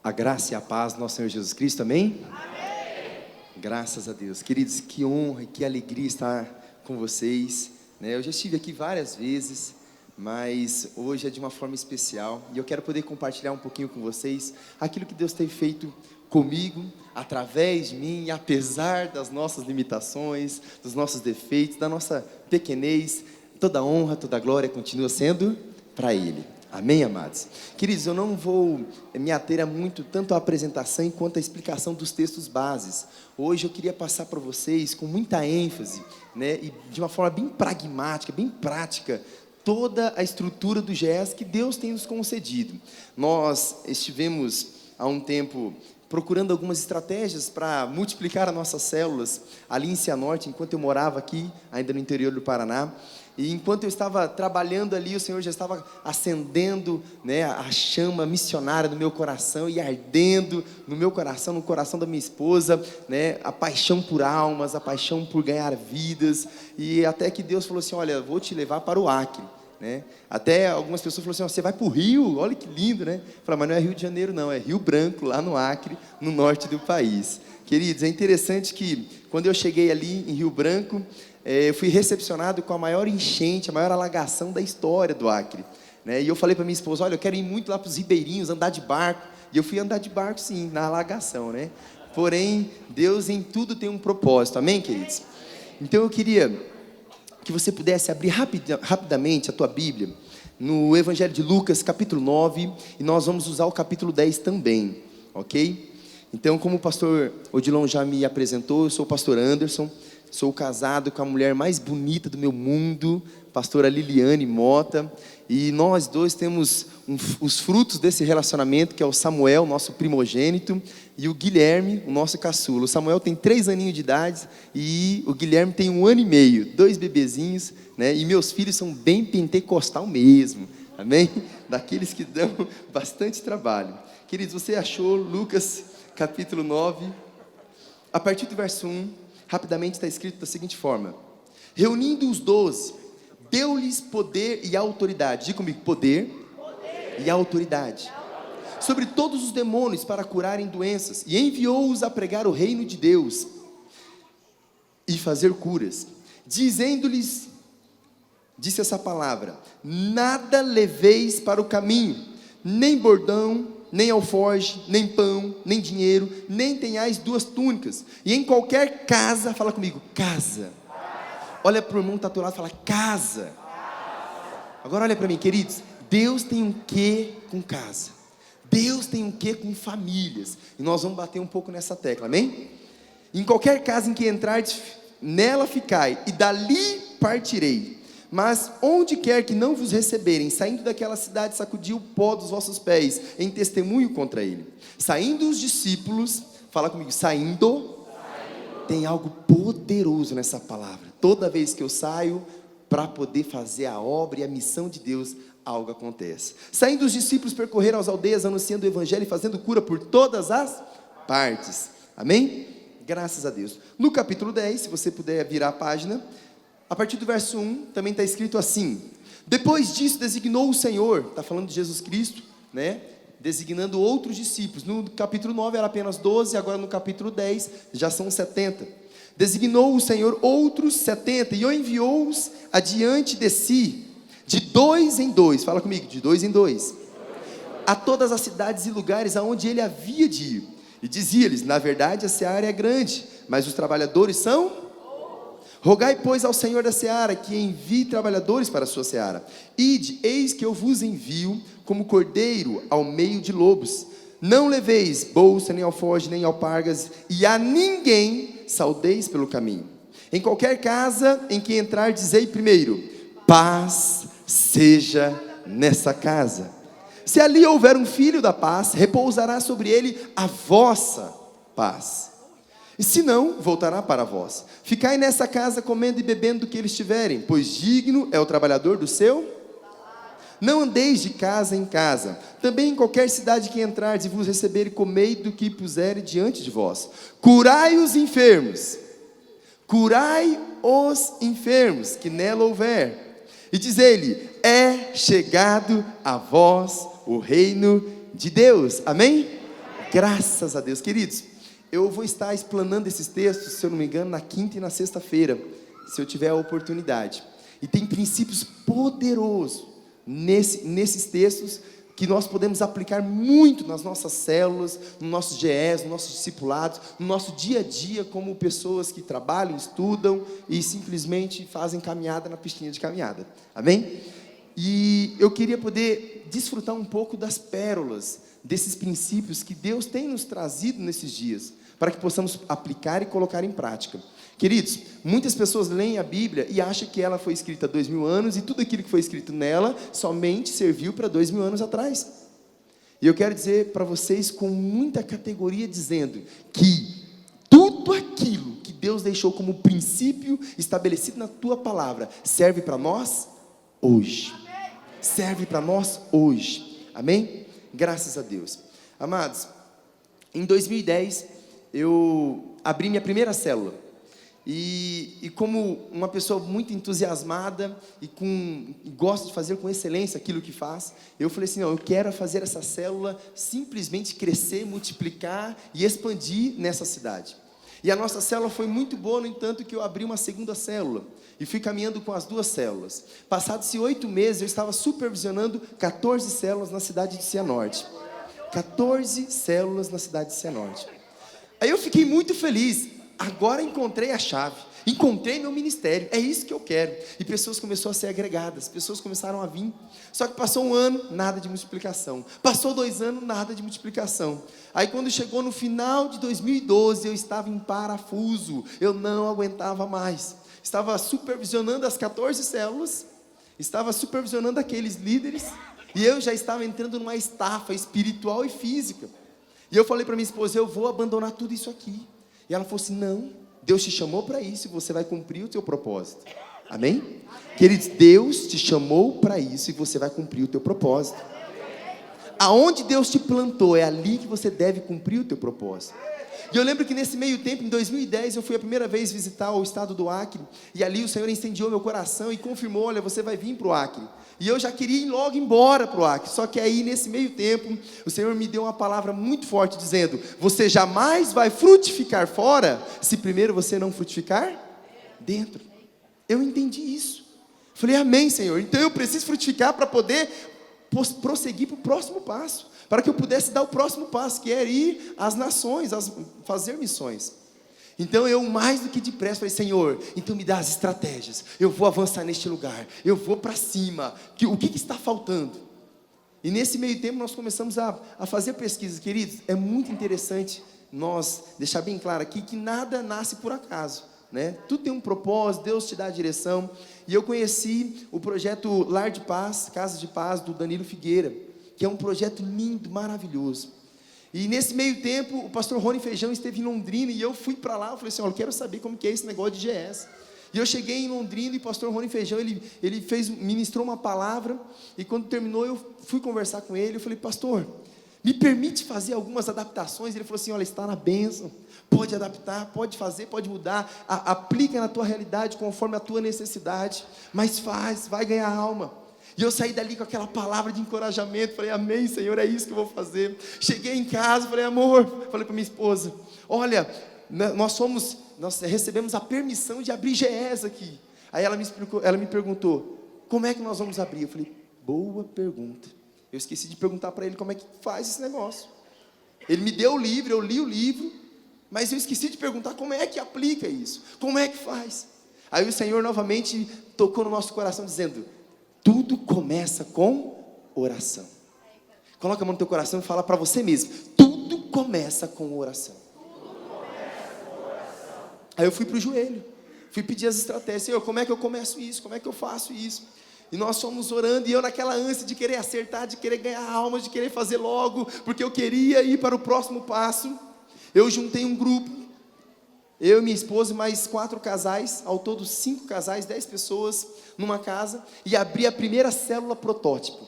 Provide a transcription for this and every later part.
A graça e a paz do nosso Senhor Jesus Cristo, amém? Amém! Graças a Deus. Queridos, que honra e que alegria estar com vocês, né? Eu já estive aqui várias vezes, mas hoje é de uma forma especial, e eu quero poder compartilhar um pouquinho com vocês aquilo que Deus tem feito comigo, através de mim, apesar das nossas limitações, dos nossos defeitos, da nossa pequenez. Toda honra, toda glória continua sendo para Ele. Amém, amados? Queridos, eu não vou me ater a muito tanto à apresentação quanto à explicação dos textos bases. Hoje eu queria passar para vocês com muita ênfase, né, e de uma forma bem pragmática, bem prática, toda a estrutura do GES que Deus tem nos concedido. Nós estivemos há um tempo procurando algumas estratégias para multiplicar as nossas células ali em Cianorte, enquanto eu morava aqui, ainda no interior do Paraná. E enquanto eu estava trabalhando ali, o Senhor já estava acendendo, né, a chama missionária no meu coração e ardendo no meu coração, no coração da minha esposa, né, a paixão por almas, a paixão por ganhar vidas. E até que Deus falou assim: olha, vou te levar para o Acre, né? Até algumas pessoas falaram assim: você vai para o Rio? Olha que lindo, né? Eu falei: mas não é Rio de Janeiro não, é Rio Branco, lá no Acre, no norte do país. Queridos, é interessante que quando eu cheguei ali em Rio Branco, eu fui recepcionado com a maior enchente, a maior alagação da história do Acre, né? E eu falei para minha esposa: olha, eu quero ir muito lá para os ribeirinhos, andar de barco. E eu fui andar de barco sim, na alagação, né? Porém, Deus em tudo tem um propósito, amém, queridos? Então eu queria que você pudesse abrir rapidamente a tua Bíblia no Evangelho de Lucas, capítulo 9, e nós vamos usar o capítulo 10 também, ok? Então, como o pastor Odilon já me apresentou, eu sou o pastor Anderson, sou casado com a mulher mais bonita do meu mundo, pastora Liliane Mota, e nós dois temos os frutos desse relacionamento, que é o Samuel, nosso primogênito, e o Guilherme, o nosso caçula. O Samuel tem 3 aninhos de idade e o Guilherme tem 1 ano e meio, 2 bebezinhos, né? E meus filhos são bem pentecostal mesmo, amém? Daqueles que dão bastante trabalho. Queridos, você achou Lucas capítulo 9, a partir do verso 1, rapidamente está escrito da seguinte forma: reunindo os 12, deu-lhes poder e autoridade. Diga comigo: poder e autoridade sobre todos os demônios para curarem doenças, e enviou-os a pregar o reino de Deus e fazer curas, dizendo-lhes, disse essa palavra: nada leveis para o caminho, nem bordão, nem alforje, nem pão, nem dinheiro, nem tenhais 2 túnicas, e em qualquer casa, fala comigo, casa. Olha para o irmão que está ao teu lado e fala: casa. Agora olha para mim, queridos, Deus tem um quê com casa, Deus tem um quê com famílias, e nós vamos bater um pouco nessa tecla, amém? Em qualquer casa em que entrardes, nela ficai, e dali partirei. Mas onde quer que não vos receberem, saindo daquela cidade, sacudi o pó dos vossos pés, em testemunho contra ele. Saindo os discípulos, fala comigo, saindo. Tem algo poderoso nessa palavra. Toda vez que eu saio para poder fazer a obra e a missão de Deus, algo acontece. Saindo os discípulos, percorreram as aldeias, anunciando o evangelho e fazendo cura por todas as partes. Amém? Graças a Deus. No capítulo 10, se você puder virar a página, a partir do verso 1, também está escrito assim: depois disso designou o Senhor, está falando de Jesus Cristo, né? Designando outros discípulos. No capítulo 9 era apenas 12, agora no capítulo 10 já são 70. Designou o Senhor outros 70 e enviou-os adiante de si, de 2 em 2, fala comigo, de 2 em 2, a todas as cidades e lugares aonde ele havia de ir. E dizia-lhes: na verdade a seara é grande, mas os trabalhadores são... rogai, pois, ao Senhor da seara que envie trabalhadores para a sua seara. Ide, eis que eu vos envio como cordeiro ao meio de lobos. Não leveis bolsa, nem alforje, nem alpargas, e a ninguém saudeis pelo caminho. Em qualquer casa em que entrar, dizei primeiro: paz seja nessa casa. Se ali houver um filho da paz, repousará sobre ele a vossa paz. E se não, voltará para vós. Ficai nessa casa comendo e bebendo do que eles tiverem, pois digno é o trabalhador do seu. Não andeis de casa em casa. Também em qualquer cidade que entrardes e vos receberem, comei do que puserem diante de vós. Curai os enfermos, que nela houver. E diz-lhe: é chegado a vós o reino de Deus. Amém? Graças a Deus. Queridos, eu vou estar explanando esses textos, se eu não me engano, na quinta e na sexta-feira, se eu tiver a oportunidade. E tem princípios poderosos nesses textos que nós podemos aplicar muito nas nossas células, nos nossos GEs, nos nossos discipulados, no nosso dia a dia, como pessoas que trabalham, estudam e simplesmente fazem caminhada na pistinha de caminhada. Amém? E eu queria poder desfrutar um pouco das pérolas, desses princípios que Deus tem nos trazido nesses dias, para que possamos aplicar e colocar em prática. Queridos, muitas pessoas leem a Bíblia e acham que ela foi escrita há 2000 anos e tudo aquilo que foi escrito nela somente serviu para 2000 anos atrás. E eu quero dizer para vocês com muita categoria, dizendo que tudo aquilo que Deus deixou como princípio estabelecido na tua palavra serve para nós hoje. Serve para nós hoje. Amém? Graças a Deus. Amados, em 2010 eu abri minha primeira célula. E como uma pessoa muito entusiasmada e gosta de fazer com excelência aquilo que faz, eu falei assim, não, eu quero fazer essa célula simplesmente crescer, multiplicar e expandir nessa cidade. E a nossa célula foi muito boa, no entanto, que eu abri uma segunda célula e fui caminhando com as duas células. Passados-se 8 meses, eu estava supervisionando 14 células na cidade de Cianorte. 14 células na cidade de Cianorte. Aí eu fiquei muito feliz. Agora encontrei a chave, encontrei meu ministério, é isso que eu quero. E pessoas começaram a ser agregadas, pessoas começaram a vir. Só que passou 1 ano, nada de multiplicação. Passou 2 anos, nada de multiplicação. Aí quando chegou no final de 2012, eu estava em parafuso, eu não aguentava mais. Estava supervisionando as 14 células, estava supervisionando aqueles líderes, e eu já estava entrando numa estafa espiritual e física. E eu falei para minha esposa, eu vou abandonar tudo isso aqui. E ela falou assim, não, Deus te chamou para isso e você vai cumprir o teu propósito. Amém? Amém? Queridos, Deus te chamou para isso e você vai cumprir o teu propósito. Aonde Deus te plantou, é ali que você deve cumprir o teu propósito. E eu lembro que nesse meio tempo, em 2010, eu fui a primeira vez visitar o estado do Acre, e ali o Senhor incendiou meu coração e confirmou, olha, você vai vir para o Acre. E eu já queria ir logo embora para o Acre, só que aí nesse meio tempo, o Senhor me deu uma palavra muito forte, dizendo, você jamais vai frutificar fora, se primeiro você não frutificar dentro. Eu entendi isso. Falei, amém, Senhor, então eu preciso frutificar para poder prosseguir para o próximo passo, para que eu pudesse dar o próximo passo, que era ir às nações, fazer missões. Então eu mais do que depressa falei, Senhor, então me dá as estratégias, eu vou avançar neste lugar, eu vou para cima, o que está faltando? E nesse meio tempo nós começamos a fazer pesquisas, queridos, é muito interessante nós deixar bem claro aqui, que nada nasce por acaso, né? Tudo tem um propósito, Deus te dá a direção, e eu conheci o projeto Lar de Paz, Casa de Paz, do Danilo Figueira, que é um projeto lindo, maravilhoso. E nesse meio tempo, o pastor Rony Feijão esteve em Londrina, e eu fui para lá, eu falei assim, olha, eu quero saber como que é esse negócio de GS. E eu cheguei em Londrina, e o pastor Rony Feijão, ele ministrou uma palavra, e quando terminou, eu fui conversar com ele, eu falei, pastor, me permite fazer algumas adaptações? Ele falou assim, olha, está na bênção, pode adaptar, pode fazer, pode mudar, aplica na tua realidade, conforme a tua necessidade, mas faz, vai ganhar alma. E eu saí dali com aquela palavra de encorajamento, falei, amém, Senhor, é isso que eu vou fazer. Cheguei em casa, falei, amor, falei para minha esposa, olha, nós recebemos a permissão de abrir GES aqui. Aí ela me perguntou, como é que nós vamos abrir? Eu falei, boa pergunta. Eu esqueci de perguntar para ele como é que faz esse negócio. Ele me deu o livro, eu li o livro, mas eu esqueci de perguntar como é que aplica isso, como é que faz. Aí o Senhor novamente tocou no nosso coração dizendo, tudo começa com oração. Coloca a mão no teu coração e fala para você mesmo, tudo começa com oração. Aí eu fui para o joelho, fui pedir as estratégias, Senhor, como é que eu começo isso, como é que eu faço isso? E nós fomos orando, e eu naquela ânsia de querer acertar, de querer ganhar almas, de querer fazer logo, porque eu queria ir para o próximo passo. Eu juntei um grupo, eu e minha esposa e mais 4 casais, ao todo 5 casais, 10 pessoas, numa casa, e abri a primeira célula protótipo.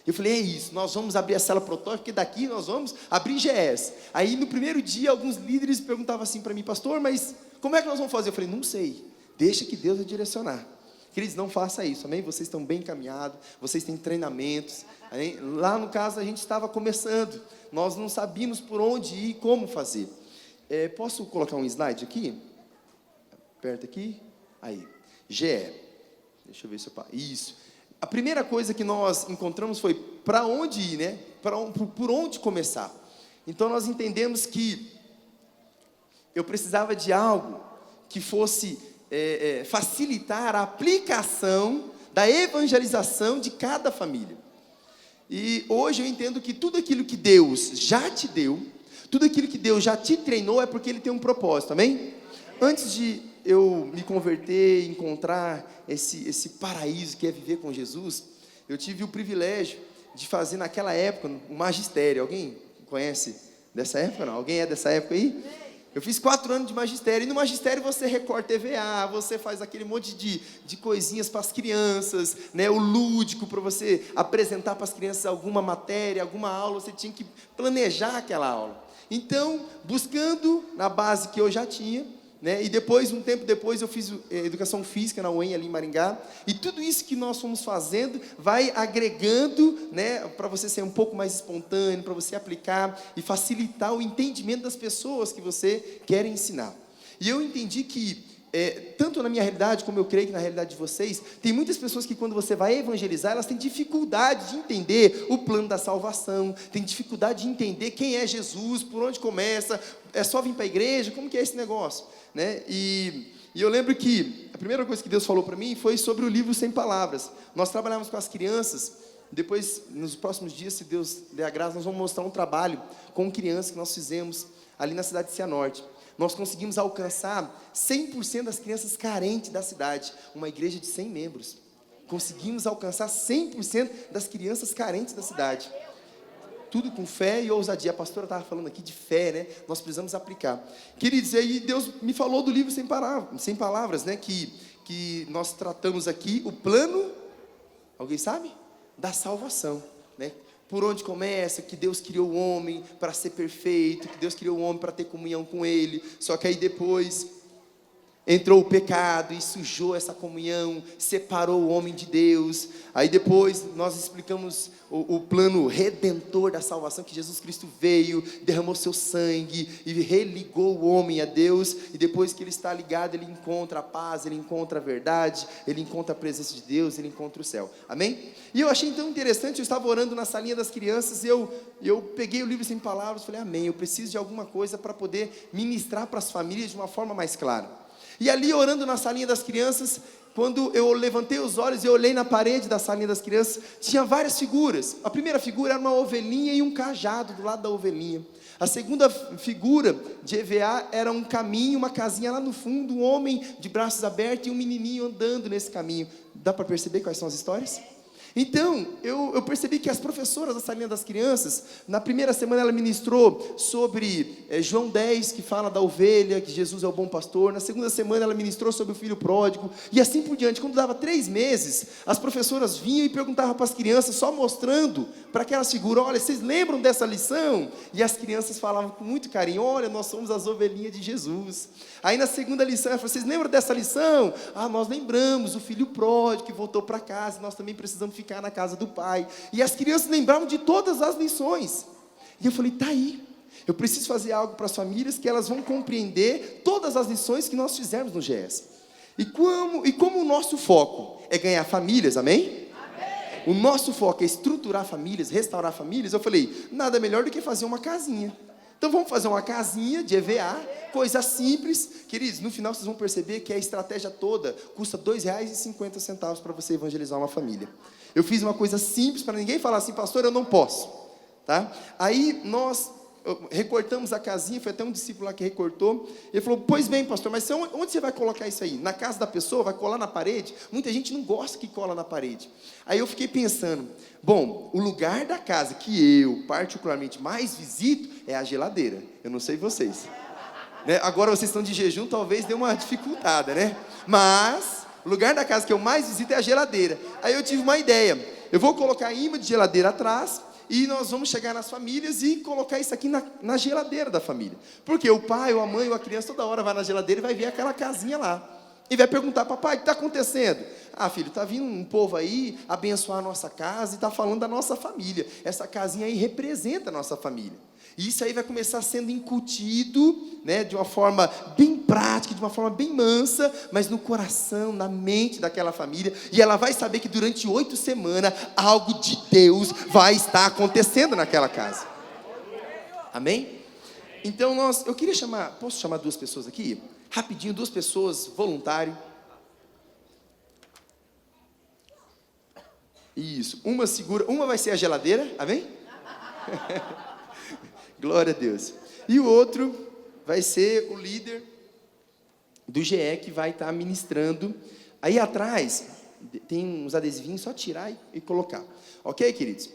Eu falei, é isso, nós vamos abrir a célula protótipo, porque daqui nós vamos abrir GES. Aí no primeiro dia, alguns líderes perguntavam assim para mim, pastor, mas como é que nós vamos fazer? Eu falei, não sei, deixa que Deus vai direcionar. Queridos, não faça isso, amém? Vocês estão bem encaminhados, vocês têm treinamentos, amém? Lá no caso a gente estava começando, nós não sabíamos por onde ir, como fazer. Posso colocar um slide aqui? Aperta aqui, aí, GE, deixa eu ver se eu... Isso. A primeira coisa que nós encontramos foi para onde ir, né? Por onde começar. Então nós entendemos que eu precisava de algo que fosse facilitar a aplicação da evangelização de cada família. E hoje eu entendo que tudo aquilo que Deus já te deu, tudo aquilo que Deus já te treinou é porque Ele tem um propósito, amém? Antes de eu me converter, encontrar esse paraíso que é viver com Jesus, eu tive o privilégio de fazer naquela época um magistério. Alguém conhece dessa época? Não? Alguém é dessa época aí? Eu fiz 4 anos de magistério, e no magistério você recorta TVA, você faz aquele monte de coisinhas para as crianças, né? O lúdico para você apresentar para as crianças alguma matéria, alguma aula, você tinha que planejar aquela aula. Então, buscando na base que eu já tinha, né? E depois, um tempo depois, eu fiz educação física na UEM, ali em Maringá, e tudo isso que nós fomos fazendo vai agregando, né, para você ser um pouco mais espontâneo, para você aplicar e facilitar o entendimento das pessoas que você quer ensinar. E eu entendi que, tanto na minha realidade, como eu creio que na realidade de vocês, tem muitas pessoas que quando você vai evangelizar, elas têm dificuldade de entender o plano da salvação, têm dificuldade de entender quem é Jesus, por onde começa, é só vir para a igreja, como que é esse negócio? Né? E eu lembro que a primeira coisa que Deus falou para mim foi sobre o livro Sem Palavras. Nós trabalhamos com as crianças, depois, nos próximos dias, se Deus der a graça, nós vamos mostrar um trabalho com crianças que nós fizemos ali na cidade de Cianorte. Nós conseguimos alcançar 100% das crianças carentes da cidade, uma igreja de 100 membros. Conseguimos alcançar 100% das crianças carentes da cidade. Tudo com fé e ousadia. A pastora estava falando aqui de fé, né? Nós precisamos aplicar. Queridos, aí Deus me falou do livro Sem Palavras, né? Que nós tratamos aqui o plano, alguém sabe? Da salvação, né? Por onde começa, que Deus criou o homem para ser perfeito, que Deus criou o homem para ter comunhão com Ele, só que aí depois entrou o pecado e sujou essa comunhão, separou o homem de Deus. Aí depois nós explicamos o plano redentor da salvação, que Jesus Cristo veio, derramou seu sangue e religou o homem a Deus, e depois que ele está ligado, ele encontra a paz, ele encontra a verdade, ele encontra a presença de Deus, ele encontra o céu, amém? E eu achei tão interessante, eu estava orando na salinha das crianças, e eu peguei o livro Sem Palavras, falei, amém, eu preciso de alguma coisa para poder ministrar para as famílias de uma forma mais clara. E ali orando na salinha das crianças, quando eu levantei os olhos e olhei na parede da salinha das crianças, tinha várias figuras. A primeira figura era uma ovelhinha e um cajado do lado da ovelhinha. A segunda figura de EVA era um caminho, uma casinha lá no fundo, um homem de braços abertos e um menininho andando nesse caminho. Dá para perceber quais são as histórias? Então, eu percebi que as professoras da salinha das crianças, na primeira semana ela ministrou sobre João 10, que fala da ovelha, que Jesus é o bom pastor. Na segunda semana ela ministrou sobre o filho pródigo, e assim por diante. Quando dava 3 meses, as professoras vinham e perguntavam para as crianças, só mostrando para aquelas figuras, olha, vocês lembram dessa lição? E as crianças falavam com muito carinho, olha, nós somos as ovelhinhas de Jesus. Aí na segunda lição, ela falou, vocês lembram dessa lição? Ah, nós lembramos, o filho pródigo que voltou para casa, nós também precisamos ficar na casa do pai. E as crianças lembravam de todas as lições. E eu falei, tá aí, eu preciso fazer algo para as famílias que elas vão compreender todas as lições que nós fizemos no GS. E como o nosso foco é ganhar famílias, amém? Amém. O nosso foco é estruturar famílias, restaurar famílias, eu falei, nada melhor do que fazer uma casinha. Então vamos fazer uma casinha de EVA, coisa simples. Queridos, no final vocês vão perceber que a estratégia toda custa R$ 2,50 para você evangelizar uma família. Eu fiz uma coisa simples para ninguém falar assim, pastor, eu não posso, tá? Aí nós recortamos a casinha, foi até um discípulo lá que recortou. Ele falou, pois bem, pastor, mas onde você vai colocar isso aí? Na casa da pessoa? Vai colar na parede? Muita gente não gosta que cola na parede. Aí eu fiquei pensando, bom, o lugar da casa que eu particularmente mais visito é a geladeira. Eu não sei vocês, né? Agora vocês estão de jejum, talvez dê uma dificultada, né? Mas o lugar da casa que eu mais visito é a geladeira. Aí eu tive uma ideia, eu vou colocar imã de geladeira atrás, e nós vamos chegar nas famílias e colocar isso aqui na geladeira da família. Porque o pai, ou a mãe, ou a criança toda hora vai na geladeira e vai ver aquela casinha lá. E vai perguntar, papai, o que está acontecendo? Ah, filho, está vindo um povo aí abençoar a nossa casa e está falando da nossa família. Essa casinha aí representa a nossa família. E isso aí vai começar sendo incutido, né, de uma forma bem prática, de uma forma bem mansa, mas no coração, na mente daquela família. E ela vai saber que durante 8 semanas, algo de Deus vai estar acontecendo naquela casa. Amém? Então eu queria posso chamar 2 pessoas aqui? Rapidinho, 2 pessoas, voluntário. Isso, uma vai ser a geladeira, amém? Glória a Deus. E o outro vai ser o líder do GE que vai estar ministrando. Aí atrás tem uns adesivinhos, só tirar e colocar. Ok, queridos?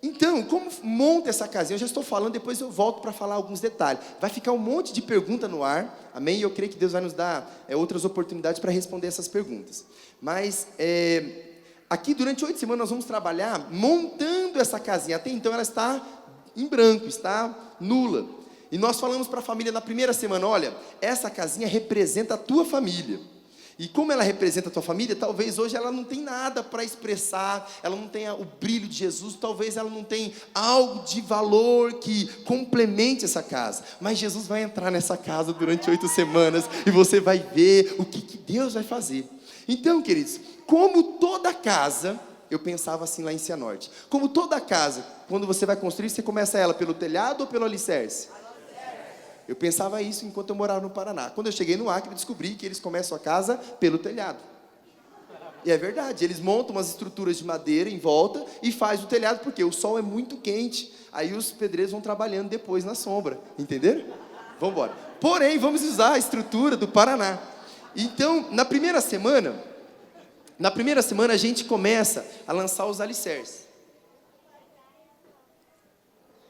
Então, como monta essa casinha? Eu já estou falando, depois eu volto para falar alguns detalhes. Vai ficar um monte de pergunta no ar, amém? E eu creio que Deus vai nos dar outras oportunidades para responder essas perguntas. Mas, aqui durante 8 semanas nós vamos trabalhar montando essa casinha. Até então ela está em branco, está nula. E nós falamos para a família na primeira semana, olha, essa casinha representa a tua família. E como ela representa a tua família, talvez hoje ela não tem nada para expressar, ela não tenha o brilho de Jesus, talvez ela não tenha algo de valor que complemente essa casa. Mas Jesus vai entrar nessa casa durante 8 semanas e você vai ver o que Deus vai fazer. Então, queridos, como toda casa, eu pensava assim lá em Cianorte, como toda casa, quando você vai construir, você começa ela pelo telhado ou pelo alicerce? Eu pensava isso enquanto eu morava no Paraná. Quando eu cheguei no Acre, eu descobri que eles começam a casa pelo telhado. E é verdade, eles montam umas estruturas de madeira em volta e faz o telhado, porque o sol é muito quente. Aí os pedreiros vão trabalhando depois na sombra, entenderam? Vamos embora. Porém, vamos usar a estrutura do Paraná. Então, na primeira semana a gente começa a lançar os alicerces.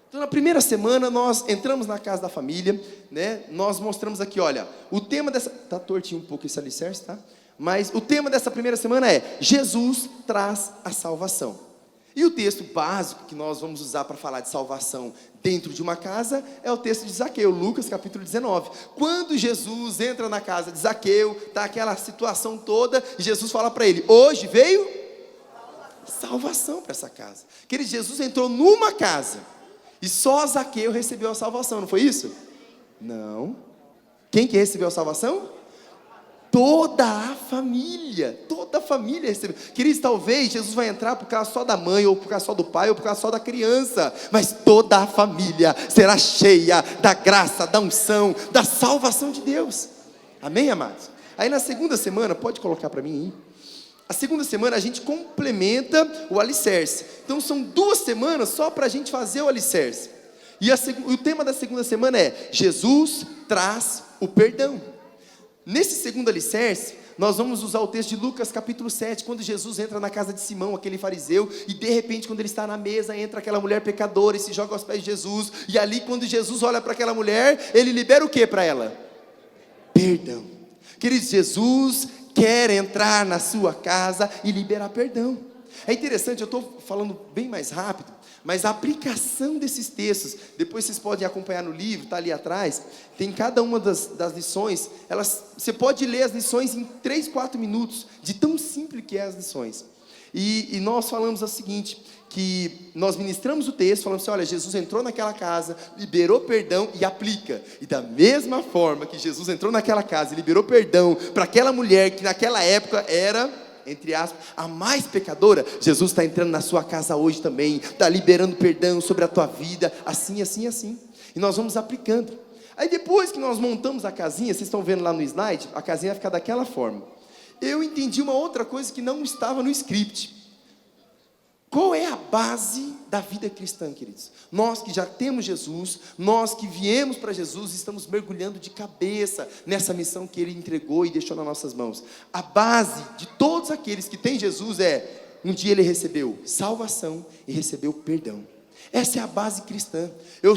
Então, na primeira semana, nós entramos na casa da família, né? Nós mostramos aqui, olha, o tema dessa... Está tortinho um pouco esse alicerce, tá? Mas o tema dessa primeira semana é: Jesus traz a salvação. E o texto básico que nós vamos usar para falar de salvação dentro de uma casa é o texto de Zaqueu, Lucas capítulo 19. Quando Jesus entra na casa de Zaqueu, está aquela situação toda, e Jesus fala para ele: hoje veio salvação para essa casa. Querido, Jesus entrou numa casa e só Zaqueu recebeu a salvação, não foi isso? Não. Quem que recebeu a salvação? Toda a família recebeu. Queridos, talvez Jesus vai entrar por causa só da mãe, ou por causa só do pai, ou por causa só da criança, mas toda a família será cheia da graça, da unção, da salvação de Deus. Amém, amados? Aí na segunda semana, pode colocar para mim aí. A segunda semana a gente complementa o alicerce. Então são 2 semanas só para a gente fazer o alicerce. E o tema da segunda semana é: Jesus traz o perdão. Nesse segundo alicerce, nós vamos usar o texto de Lucas capítulo 7, quando Jesus entra na casa de Simão, aquele fariseu, e de repente quando ele está na mesa, entra aquela mulher pecadora e se joga aos pés de Jesus, e ali quando Jesus olha para aquela mulher, ele libera o que para ela? Perdão. Queridos, Jesus quer entrar na sua casa e liberar perdão. É interessante, eu estou falando bem mais rápido, mas a aplicação desses textos, depois vocês podem acompanhar no livro, está ali atrás, tem cada uma das lições, você pode ler as lições em 3, 4 minutos, de tão simples que é as lições. E nós falamos o seguinte, que nós ministramos o texto, falamos assim: olha, Jesus entrou naquela casa, liberou perdão e aplica. E da mesma forma que Jesus entrou naquela casa e liberou perdão para aquela mulher que naquela época era, entre aspas, a mais pecadora, Jesus está entrando na sua casa hoje também, está liberando perdão sobre a tua vida, assim, assim, assim. E nós vamos aplicando. Aí depois que nós montamos a casinha, vocês estão vendo lá no slide, a casinha vai ficar daquela forma. Eu entendi uma outra coisa que não estava no script. Qual é a base da vida cristã, queridos? Nós que já temos Jesus, nós que viemos para Jesus, estamos mergulhando de cabeça nessa missão que Ele entregou e deixou nas nossas mãos. A base de todos aqueles que têm Jesus é: um dia ele recebeu salvação e recebeu perdão. Essa é a base cristã. Eu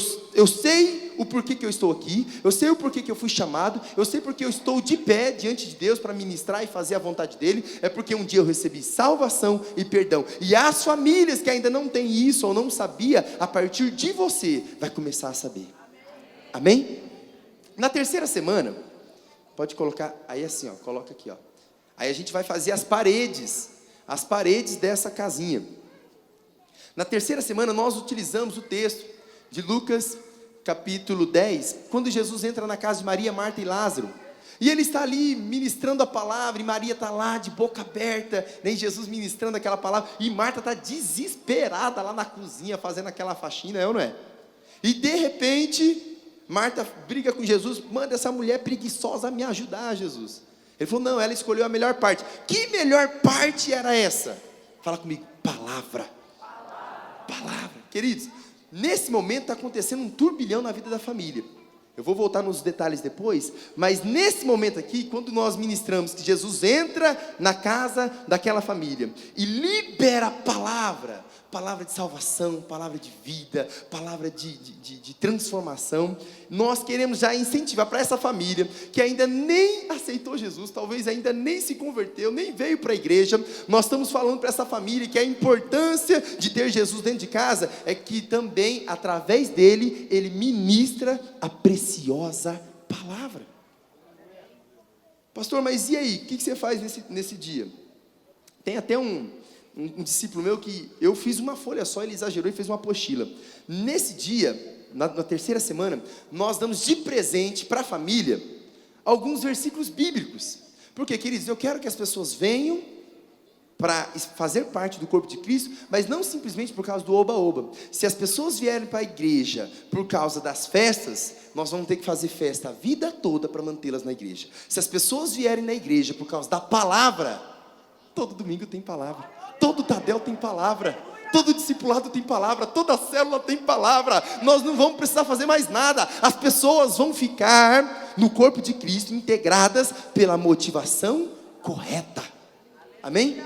sei o porquê que eu estou aqui, eu sei o porquê que eu fui chamado, eu sei porque eu estou de pé diante de Deus para ministrar e fazer a vontade dele, é porque um dia eu recebi salvação e perdão. E as famílias que ainda não têm isso ou não sabia, a partir de você, vai começar a saber. Amém? Na terceira semana, pode colocar aí assim, ó, coloca aqui, ó. Aí a gente vai fazer as paredes dessa casinha. Na terceira semana nós utilizamos o texto de Lucas capítulo 10, quando Jesus entra na casa de Maria, Marta e Lázaro, e ele está ali ministrando a palavra, e Maria está lá de boca aberta, né, e Jesus ministrando aquela palavra, e Marta está desesperada lá na cozinha, fazendo aquela faxina, é ou não é? E de repente, Marta briga com Jesus, manda essa mulher preguiçosa me ajudar, Jesus. Ele falou, não, ela escolheu a melhor parte. Que melhor parte era essa? Fala comigo, palavra. Queridos, nesse momento está acontecendo um turbilhão na vida da família. Eu vou voltar nos detalhes depois, mas nesse momento aqui, quando nós ministramos que Jesus entra na casa daquela família e libera a palavra de salvação, palavra de vida, palavra de transformação, nós queremos já incentivar para essa família que ainda nem aceitou Jesus, talvez ainda nem se converteu, nem veio para a igreja. Nós estamos falando para essa família que a importância de ter Jesus dentro de casa é que também através dele, ele ministra a preciosa palavra. Pastor, mas e aí, o que você faz nesse dia? Tem até um discípulo meu que eu fiz uma folha só, ele exagerou e fez uma apostila. Nesse dia, na terceira semana, nós damos de presente para a família alguns versículos bíblicos. Porque, queridos, eu quero que as pessoas venham para fazer parte do corpo de Cristo, mas não simplesmente por causa do oba-oba. Se as pessoas vierem para a igreja por causa das festas, nós vamos ter que fazer festa a vida toda para mantê-las na igreja. Se as pessoas vierem na igreja por causa da palavra, todo domingo tem palavra. Todo Tadel tem palavra, todo discipulado tem palavra, toda célula tem palavra. Nós não vamos precisar fazer mais nada. As pessoas vão ficar no corpo de Cristo integradas pela motivação correta. Amém?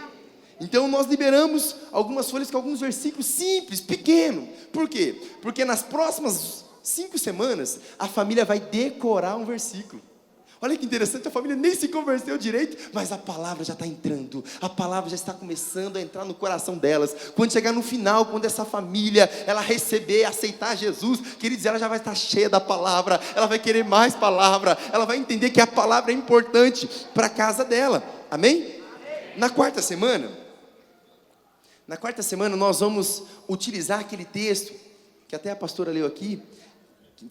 Então nós liberamos algumas folhas com alguns versículos simples, pequenos. Por quê? Porque nas próximas 5 semanas a família vai decorar um versículo. Olha que interessante, a família nem se converteu direito, mas a palavra já está entrando, a palavra já está começando a entrar no coração delas. Quando chegar no final, quando essa família, ela receber, aceitar Jesus, queridos, ela já vai estar cheia da palavra, ela vai querer mais palavra, ela vai entender que a palavra é importante para a casa dela, amém? Na quarta semana nós vamos utilizar aquele texto, que até a pastora leu aqui,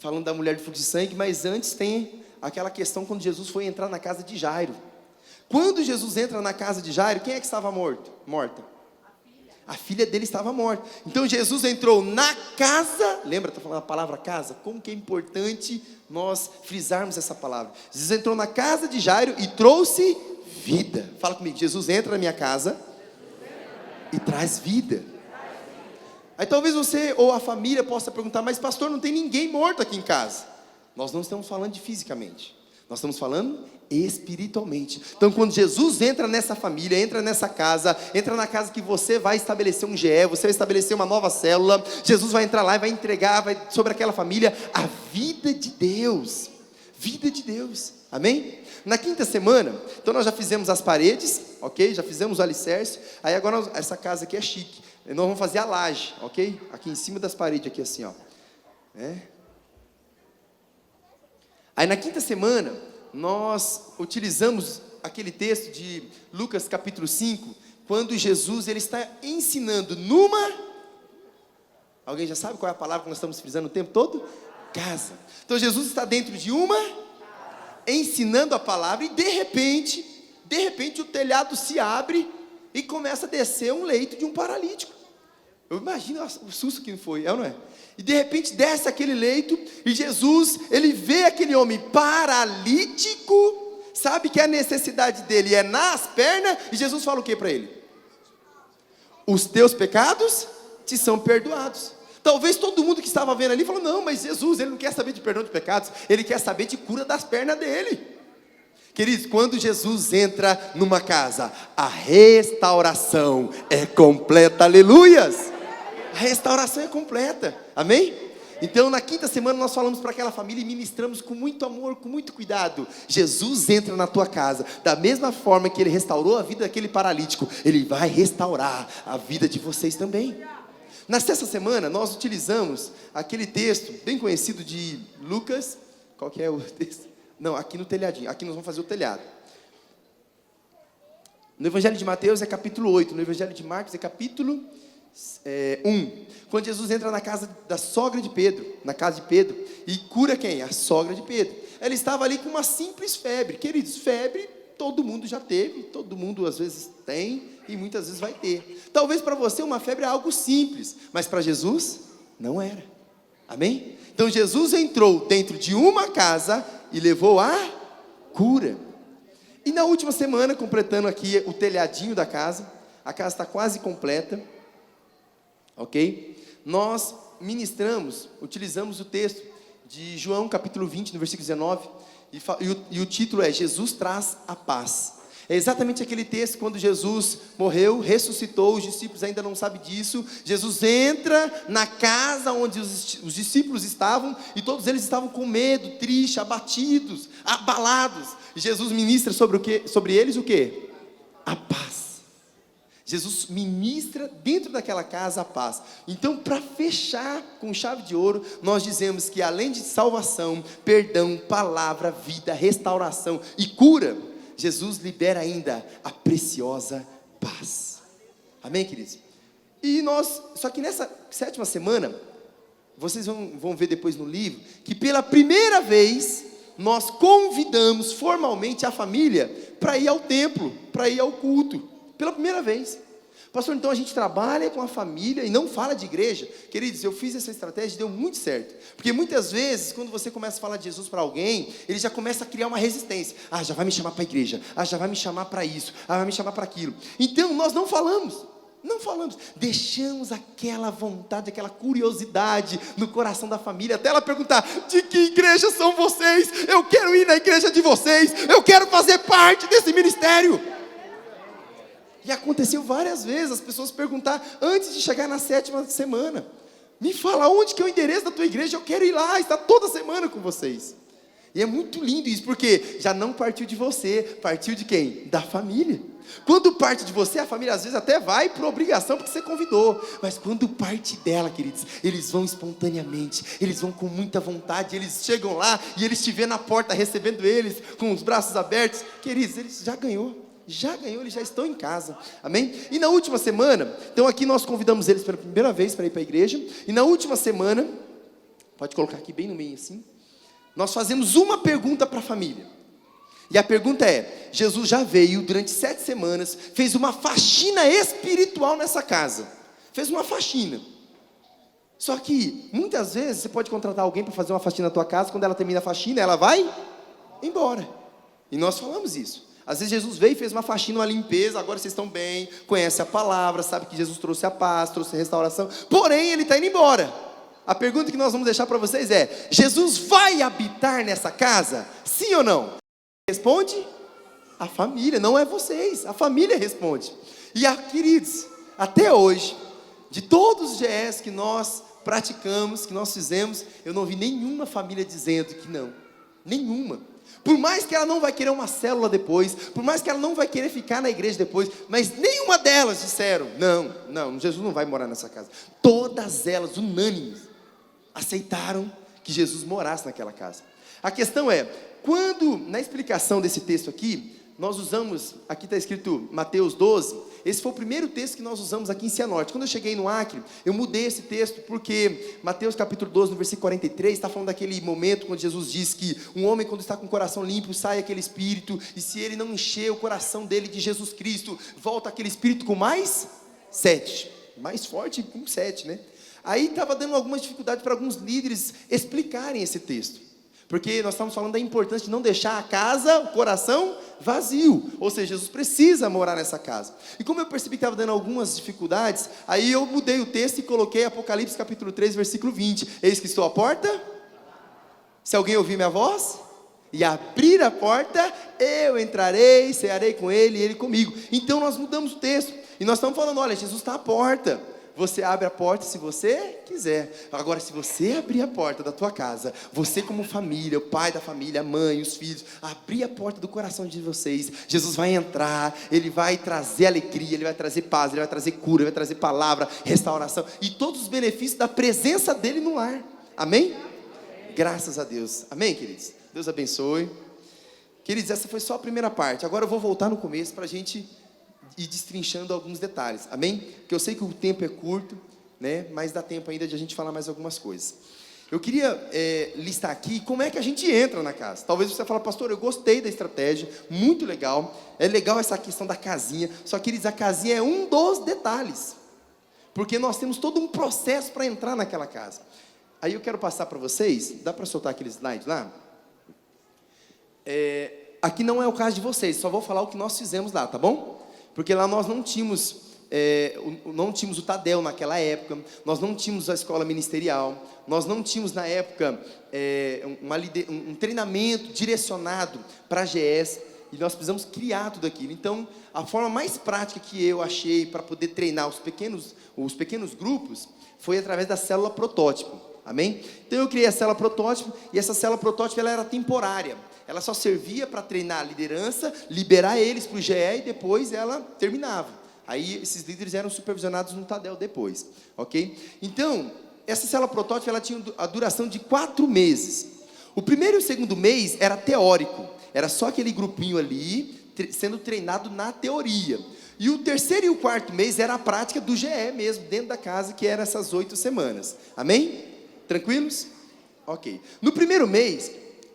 falando da mulher de fluxo de sangue, mas antes tem aquela questão quando Jesus foi entrar na casa de Jairo. Quando Jesus entra na casa de Jairo, quem é que estava morta? A filha dele estava morta. Então Jesus entrou na casa, lembra, está falando a palavra casa? Como que é importante nós frisarmos essa palavra. Jesus entrou na casa de Jairo e trouxe vida. Fala comigo, Jesus entra na minha casa e traz vida. Aí talvez você ou a família possa perguntar, mas pastor, não tem ninguém morto aqui em casa. Nós não estamos falando de fisicamente, nós estamos falando espiritualmente. Então quando Jesus entra nessa família, entra nessa casa, entra na casa que você vai estabelecer um GE, você vai estabelecer uma nova célula, Jesus vai entrar lá e vai entregar sobre aquela família a vida de Deus, amém? Na quinta semana, então nós já fizemos as paredes, ok? Já fizemos o alicerce, aí agora essa casa aqui é chique, nós vamos fazer a laje, ok? Aqui em cima das paredes, aqui assim, ó, Aí na quinta semana, nós utilizamos aquele texto de Lucas capítulo 5, quando Jesus ele está ensinando numa... Alguém já sabe qual é a palavra que nós estamos frisando o tempo todo? Casa. Então Jesus está dentro de uma, ensinando a palavra, e de repente o telhado se abre e começa a descer um leito de um paralítico. Eu imagino o susto que foi, é ou não é? E de repente desce aquele leito, e Jesus, ele vê aquele homem paralítico, sabe que a necessidade dele é nas pernas, e Jesus fala o que para ele? Os teus pecados te são perdoados. Talvez todo mundo que estava vendo ali falou, não, mas Jesus, ele não quer saber de perdão de pecados, ele quer saber de cura das pernas dele. Queridos, quando Jesus entra numa casa, a restauração é completa, aleluias! A restauração é completa, amém? Então na quinta semana nós falamos para aquela família e ministramos com muito amor, com muito cuidado. Jesus entra na tua casa, da mesma forma que ele restaurou a vida daquele paralítico, ele vai restaurar a vida de vocês também. Na sexta semana nós utilizamos aquele texto bem conhecido de Lucas. Qual que é o texto? Não, aqui no telhadinho, aqui nós vamos fazer o telhado. No Evangelho de Mateus é capítulo 8, no Evangelho de Marcos é capítulo 1. Quando Jesus entra na casa da sogra de Pedro, na casa de Pedro, e cura quem? A sogra de Pedro. Ela estava ali com uma simples febre. Queridos, febre todo mundo já teve, todo mundo às vezes tem e muitas vezes vai ter. Talvez para você uma febre é algo simples, mas para Jesus não era. Amém? Então Jesus entrou dentro de uma casa e levou a cura. E na última semana, completando aqui o telhadinho da casa, a casa está quase completa, ok? Nós ministramos, utilizamos o texto de João capítulo 20, no versículo 19, e o título é Jesus traz a paz. É exatamente aquele texto quando Jesus morreu, ressuscitou, os discípulos ainda não sabem disso. Jesus entra na casa onde os discípulos estavam, e todos eles estavam com medo, tristes, abatidos, abalados. E Jesus ministra sobre o quê? Sobre eles o quê? A paz. Jesus ministra dentro daquela casa a paz. Então, para fechar com chave de ouro, nós dizemos que além de salvação, perdão, palavra, vida, restauração e cura, Jesus libera ainda a preciosa paz. Amém, queridos? E só que nessa 7ª semana, vocês vão ver depois no livro, que pela primeira vez, nós convidamos formalmente a família para ir ao templo, para ir ao culto, pela primeira vez. Pastor, então a gente trabalha com a família e não fala de igreja. Queridos, eu fiz essa estratégia e deu muito certo. Porque muitas vezes, quando você começa a falar de Jesus para alguém, ele já começa a criar uma resistência. Ah, já vai me chamar para a igreja. Ah, já vai me chamar para isso. Ah, vai me chamar para aquilo. Então, nós não falamos. Não falamos. Deixamos aquela vontade, aquela curiosidade no coração da família, até ela perguntar: de que igreja são vocês? Eu quero ir na igreja de vocês. Eu quero fazer parte desse ministério. E aconteceu várias vezes, as pessoas perguntar antes de chegar na 7ª semana: me fala onde que é o endereço da tua igreja, eu quero ir lá, estar toda semana com vocês. E é muito lindo isso, porque já não partiu de você, partiu de quem? Da família. Quando parte de você, a família às vezes até vai por obrigação, porque você convidou. Mas quando parte dela, queridos, eles vão espontaneamente, eles vão com muita vontade, eles chegam lá e eles te vêem na porta recebendo eles, com os braços abertos. Queridos, eles já ganhou, eles já estão em casa, amém? E na última semana, então aqui nós convidamos eles pela primeira vez para ir para a igreja, e na última semana, pode colocar aqui bem no meio assim, nós fazemos uma pergunta para a família, e a pergunta é: Jesus já veio durante 7 semanas, fez uma faxina espiritual nessa casa, fez uma faxina, só que muitas vezes você pode contratar alguém para fazer uma faxina na tua casa, quando ela termina a faxina, ela vai embora, e nós falamos isso. Às vezes Jesus veio e fez uma faxina, uma limpeza, agora vocês estão bem, conhecem a palavra, sabe que Jesus trouxe a paz, trouxe a restauração, porém ele está indo embora. A pergunta que nós vamos deixar para vocês é: Jesus vai habitar nessa casa? Sim ou não? Responde a família, não é vocês, a família responde. E queridos, até hoje, de todos os GEs que nós praticamos, que nós fizemos, eu não vi nenhuma família dizendo que não, nenhuma. Por mais que ela não vai querer uma célula depois, por mais que ela não vai querer ficar na igreja depois, mas nenhuma delas disseram: não, Jesus não vai morar nessa casa. Todas elas, unânimes, aceitaram que Jesus morasse naquela casa. A questão é, quando, na explicação desse texto aqui, nós usamos, aqui está escrito Mateus 12, esse foi o primeiro texto que nós usamos aqui em Cianorte. Quando eu cheguei no Acre, eu mudei esse texto, porque Mateus capítulo 12, no versículo 43, está falando daquele momento quando Jesus diz que um homem, quando está com o coração limpo, sai aquele espírito, e se ele não encher o coração dele de Jesus Cristo, volta aquele espírito com mais 7, mais forte com 7, né? Aí estava dando algumas dificuldades para alguns líderes explicarem esse texto, porque nós estamos falando da importância de não deixar a casa, o coração vazio, ou seja, Jesus precisa morar nessa casa. E como eu percebi que estava dando algumas dificuldades, aí eu mudei o texto e coloquei Apocalipse capítulo 3, versículo 20, eis que estou à porta, se alguém ouvir minha voz e abrir a porta, eu entrarei, cearei com ele e ele comigo. Então nós mudamos o texto, e nós estamos falando: olha, Jesus está à porta, você abre a porta se você quiser. Agora, se você abrir a porta da tua casa, você como família, o pai da família, a mãe, os filhos, abrir a porta do coração de vocês, Jesus vai entrar, ele vai trazer alegria, ele vai trazer paz, ele vai trazer cura, ele vai trazer palavra, restauração e todos os benefícios da presença dele no lar. Amém? Graças a Deus. Amém, queridos? Deus abençoe. Queridos, essa foi só a primeira parte. Agora eu vou voltar no começo para a gente e destrinchando alguns detalhes, amém? Porque eu sei que o tempo é curto, né? Mas dá tempo ainda de a gente falar mais algumas coisas. Eu queria listar aqui como é que a gente entra na casa. Talvez você fale, pastor, eu gostei da estratégia, muito legal. É legal essa questão da casinha. Só que a casinha é um dos detalhes. Porque nós temos todo um processo para entrar naquela casa. Aí eu quero passar para vocês, dá para soltar aquele slide lá? Aqui não é o caso de vocês, só vou falar o que nós fizemos lá, tá bom? Porque lá nós não tínhamos o Tadel naquela época, nós não tínhamos a escola ministerial, nós não tínhamos na época um treinamento direcionado para a GS, e nós precisamos criar tudo aquilo. Então, a forma mais prática que eu achei para poder treinar os pequenos grupos foi através da célula protótipo, amém? Então eu criei a célula protótipo, e essa célula protótipo ela era temporária, ela só servia para treinar a liderança, liberar eles para o GE e depois ela terminava. Aí esses líderes eram supervisionados no Tadel depois, ok? Então, essa célula protótipo ela tinha a duração de 4 meses. O primeiro e o segundo mês era teórico, era só aquele grupinho ali, sendo treinado na teoria. E o terceiro e o quarto mês era a prática do GE mesmo, dentro da casa, que eram essas 8 semanas. Amém? Tranquilos? Ok. No primeiro mês,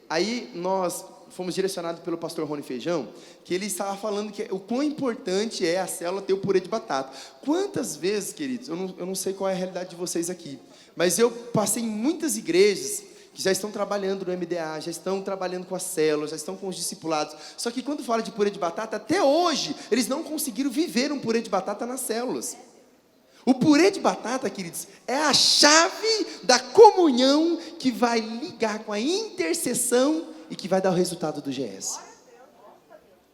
aí nós fomos direcionados pelo pastor Rony Feijão, que ele estava falando que o quão importante é a célula ter o purê de batata. Quantas vezes, queridos, eu não sei qual é a realidade de vocês aqui, mas eu passei em muitas igrejas que já estão trabalhando no MDA, já estão trabalhando com as células, já estão com os discipulados, só que quando fala de purê de batata, até hoje, eles não conseguiram viver um purê de batata nas células. O purê de batata, queridos, é a chave da comunhão que vai ligar com a intercessão e que vai dar o resultado do GS.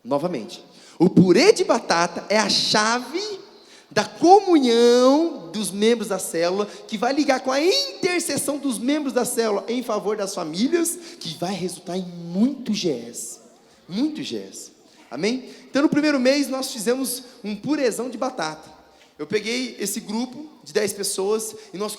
Novamente, o purê de batata é a chave da comunhão dos membros da célula, que vai ligar com a intercessão dos membros da célula em favor das famílias, que vai resultar em muito GS. Muito GS. Amém? Então no primeiro mês nós fizemos um purezão de batata. Eu peguei esse grupo de 10 pessoas e nós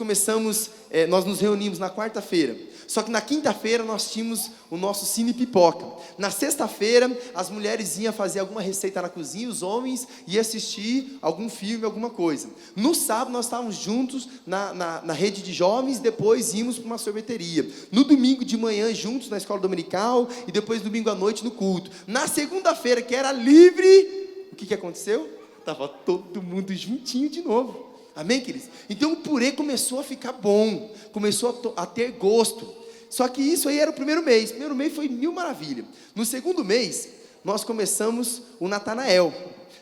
nos reunimos na quarta-feira. Só que na quinta-feira nós tínhamos o nosso cine pipoca. Na sexta-feira as mulheres iam fazer alguma receita na cozinha, os homens iam assistir algum filme, alguma coisa. No sábado nós estávamos juntos na rede de jovens, depois íamos para uma sorveteria. No domingo de manhã juntos na escola dominical e depois domingo à noite no culto. Na segunda-feira, que era livre, o que aconteceu? Estava todo mundo juntinho de novo. Amém, queridos? Então o purê começou a ficar bom, começou a ter gosto. Só que isso aí era o primeiro mês. O primeiro mês foi mil maravilha. No segundo mês, nós começamos o Natanael.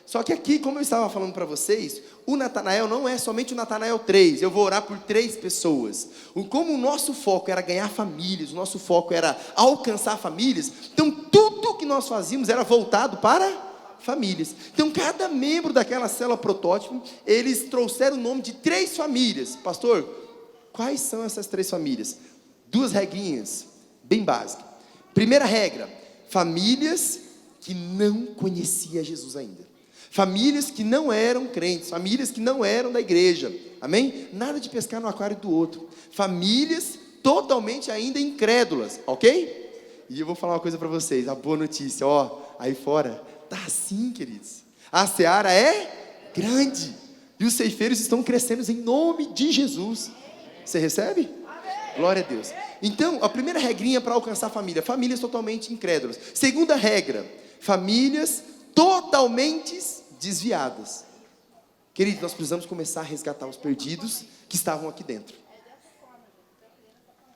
Só que aqui, como eu estava falando para vocês, o Natanael não é somente o Natanael 3. Eu vou orar por 3 pessoas. Como o nosso foco era ganhar famílias, o nosso foco era alcançar famílias, então tudo que nós fazíamos era voltado para famílias. Então cada membro daquela célula protótipo, eles trouxeram o nome de 3 famílias. Pastor, quais são essas 3 famílias? 2 regrinhas bem básicas. Primeira regra: famílias que não conheciam Jesus ainda, famílias que não eram crentes, famílias que não eram da igreja. Amém? Nada de pescar no aquário do outro. Famílias totalmente ainda incrédulas, ok? E eu vou falar uma coisa para vocês, a boa notícia, aí fora está assim, queridos. A seara é grande e os ceifeiros estão crescendo em nome de Jesus. Você recebe? Amém. Glória a Deus. Então, a primeira regrinha para alcançar a família: famílias totalmente incrédulas. Segunda regra: famílias totalmente desviadas. Queridos, nós precisamos começar a resgatar os perdidos que estavam aqui dentro.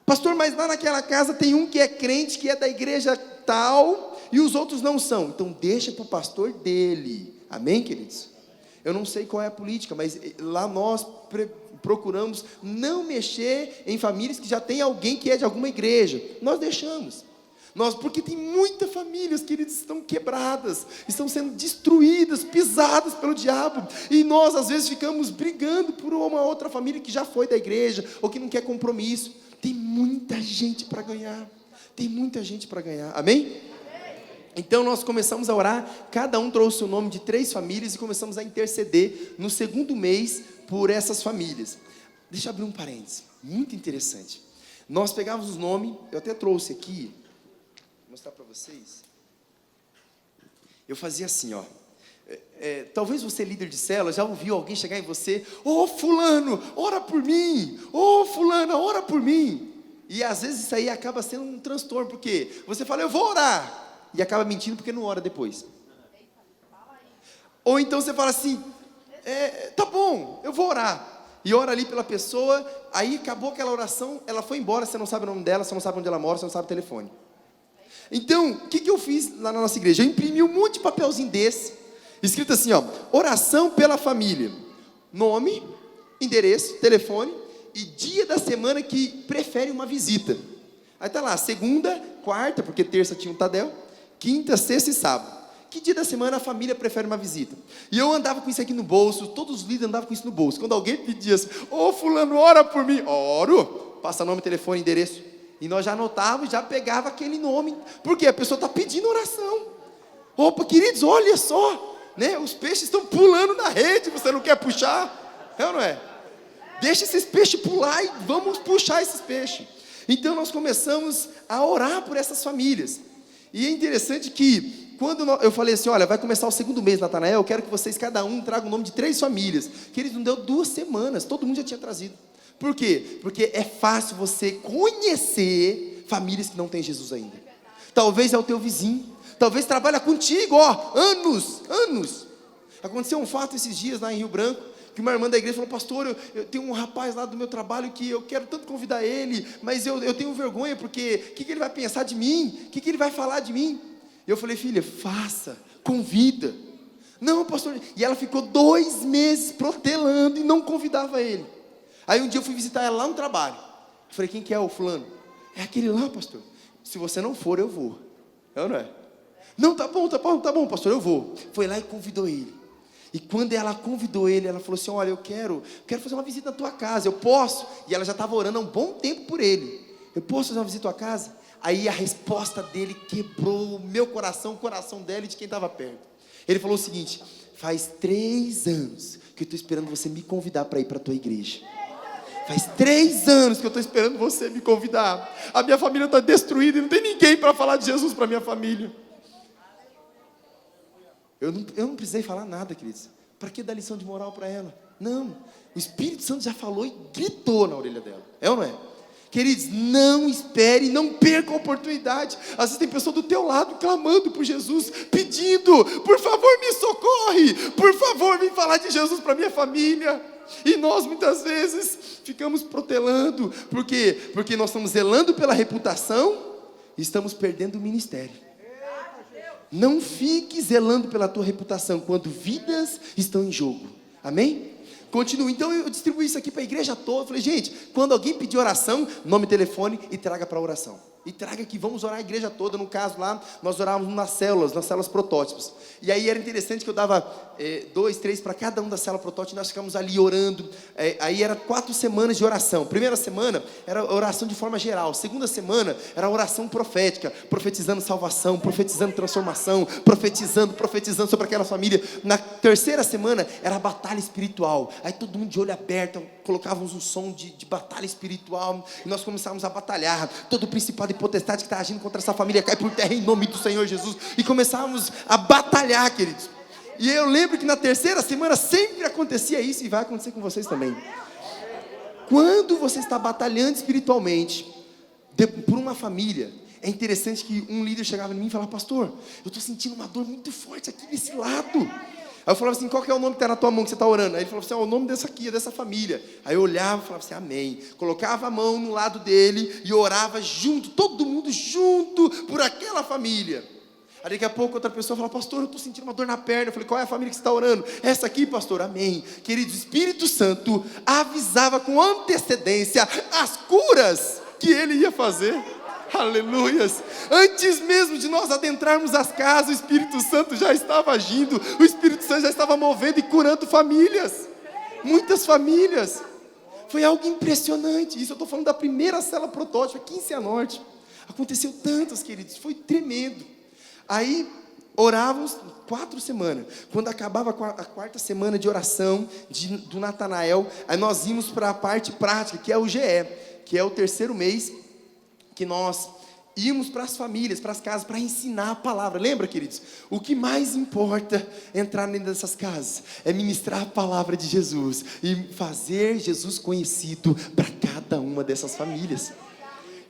Pastor, mas lá naquela casa tem um que é crente, que é da igreja tal, e os outros não são. Então deixa para o pastor dele. Amém, queridos? Eu não sei qual é a política, mas lá nós procuramos não mexer em famílias que já tem alguém que é de alguma igreja. Nós deixamos. Porque tem muitas famílias, queridos, estão quebradas, estão sendo destruídas, pisadas pelo diabo, e nós às vezes ficamos brigando por uma outra família que já foi da igreja, ou que não quer compromisso. Tem muita gente para ganhar, amém? Então nós começamos a orar, cada um trouxe o nome de 3 famílias, e começamos a interceder no segundo mês por essas famílias. Deixa eu abrir um parênteses, muito interessante. Nós pegávamos os nomes, eu até trouxe aqui, vou mostrar para vocês. Eu fazia assim, talvez você, líder de célula, já ouviu alguém chegar em você: ô fulano, ora por mim, ô fulana, ora por mim. E às vezes isso aí acaba sendo um transtorno, porque você fala: eu vou orar, e acaba mentindo porque não ora depois. Ou então você fala assim: tá bom, eu vou orar, e ora ali pela pessoa, aí acabou aquela oração, ela foi embora, você não sabe o nome dela, você não sabe onde ela mora, você não sabe o telefone. Então, o que eu fiz lá na nossa igreja? Eu imprimi um monte de papelzinho desse, escrito assim, oração pela família, nome, endereço, telefone e dia da semana que prefere uma visita. Aí tá lá, segunda, quarta, porque terça tinha um Tadel, quinta, sexta e sábado. Que dia da semana a família prefere uma visita? E eu andava com isso aqui no bolso, todos os líderes andavam com isso no bolso. Quando alguém pedia assim: ô fulano, ora por mim, oro, passa nome, telefone, endereço. E nós já anotávamos, já pegava aquele nome, porque a pessoa está pedindo oração. Opa, queridos, olha só, né? Os peixes estão pulando na rede, você não quer puxar? É ou não é? Deixa esses peixes pular e vamos puxar esses peixes. Então nós começamos a orar por essas famílias. E é interessante que, quando eu falei assim: olha, vai começar o segundo mês, Natanael, eu quero que vocês, cada um, traga o nome de 3 famílias. Que eles não deu 2 semanas, todo mundo já tinha trazido. Por quê? Porque é fácil você conhecer famílias que não têm Jesus ainda. Talvez é o teu vizinho, talvez trabalha contigo, anos. Aconteceu um fato esses dias lá em Rio Branco, que uma irmã da igreja falou: pastor, eu tenho um rapaz lá do meu trabalho que eu quero tanto convidar ele, mas eu tenho vergonha, porque o que ele vai pensar de mim? O que ele vai falar de mim? E eu falei: filha, faça, convida. Não, pastor. E ela ficou 2 meses protelando e não convidava ele. Aí um dia eu fui visitar ela lá no trabalho. Eu falei: quem que é o fulano? É aquele lá, pastor. Se você não for, eu vou. É ou não é? Não, tá bom, pastor, eu vou. Foi lá e convidou ele. E quando ela convidou ele, ela falou assim: olha, eu quero fazer uma visita na tua casa, eu posso? E ela já estava orando há um bom tempo por ele. Eu posso fazer uma visita à tua casa? Aí a resposta dele quebrou o meu coração, o coração dela e de quem estava perto. Ele falou o seguinte: faz 3 anos que eu estou esperando você me convidar para ir para a tua igreja. Faz 3 anos que eu estou esperando você me convidar. A minha família está destruída e não tem ninguém para falar de Jesus para a minha família. Eu não precisei falar nada, queridos. Para que dar lição de moral para ela? Não, o Espírito Santo já falou e gritou na orelha dela. É ou não é? Queridos, não espere, não perca a oportunidade. Às vezes tem pessoa do teu lado clamando por Jesus, pedindo: por favor me socorre, por favor vem falar de Jesus para minha família. E nós muitas vezes ficamos protelando. Por quê? Porque nós estamos zelando pela reputação e estamos perdendo o ministério. Não fique zelando pela tua reputação quando vidas estão em jogo. Amém? Continua. Então eu distribuí isso aqui para a igreja toda. Falei: gente, quando alguém pedir oração, nome, telefone e traga para a oração. E traga que vamos orar a igreja toda. No caso lá, nós orávamos nas células protótipos. E aí era interessante que eu dava 2, 3 para cada um da célula protótipo. E nós ficamos ali orando. Aí era 4 semanas de oração. Primeira semana era oração de forma geral. Segunda semana era oração profética, profetizando salvação, profetizando transformação, profetizando sobre aquela família. Na terceira semana era batalha espiritual. Aí todo mundo de olho aberto, colocávamos um som de batalha espiritual. E nós começávamos a batalhar. Todo o principado e potestade que está agindo contra essa família cai por terra em nome do Senhor Jesus. E começávamos a batalhar, queridos. E eu lembro que na terceira semana sempre acontecia isso, e vai acontecer com vocês também. Quando você está batalhando espiritualmente por uma família, é interessante que um líder chegava em mim e falava: pastor, eu estou sentindo uma dor muito forte aqui desse lado. Aí eu falava assim: qual que é o nome que está na tua mão que você está orando? Aí ele falou assim: o nome dessa aqui, dessa família. Aí eu olhava e falava assim: amém. Colocava a mão no lado dele e orava junto, todo mundo junto por aquela família. Aí daqui a pouco outra pessoa fala: pastor, eu estou sentindo uma dor na perna. Eu falei: qual é a família que você está orando? Essa aqui, pastor, amém. Queridos, o Espírito Santo avisava com antecedência as curas que ele ia fazer. Aleluias. Antes mesmo de nós adentrarmos as casas, o Espírito Santo já estava agindo. O Espírito Santo já estava movendo e curando famílias. Muitas famílias. Foi algo impressionante. Isso eu estou falando da primeira célula protótipo aqui em Cianorte. Aconteceu tantas, queridos, foi tremendo. Aí orávamos 4 semanas. Quando acabava a 4ª semana de oração do Natanael, aí nós íamos para a parte prática, que é o GE, que é o 3º mês que nós íamos para as famílias, para as casas, para ensinar a palavra. Lembra, queridos? O que mais importa entrar dentro dessas casas é ministrar a palavra de Jesus e fazer Jesus conhecido para cada uma dessas famílias.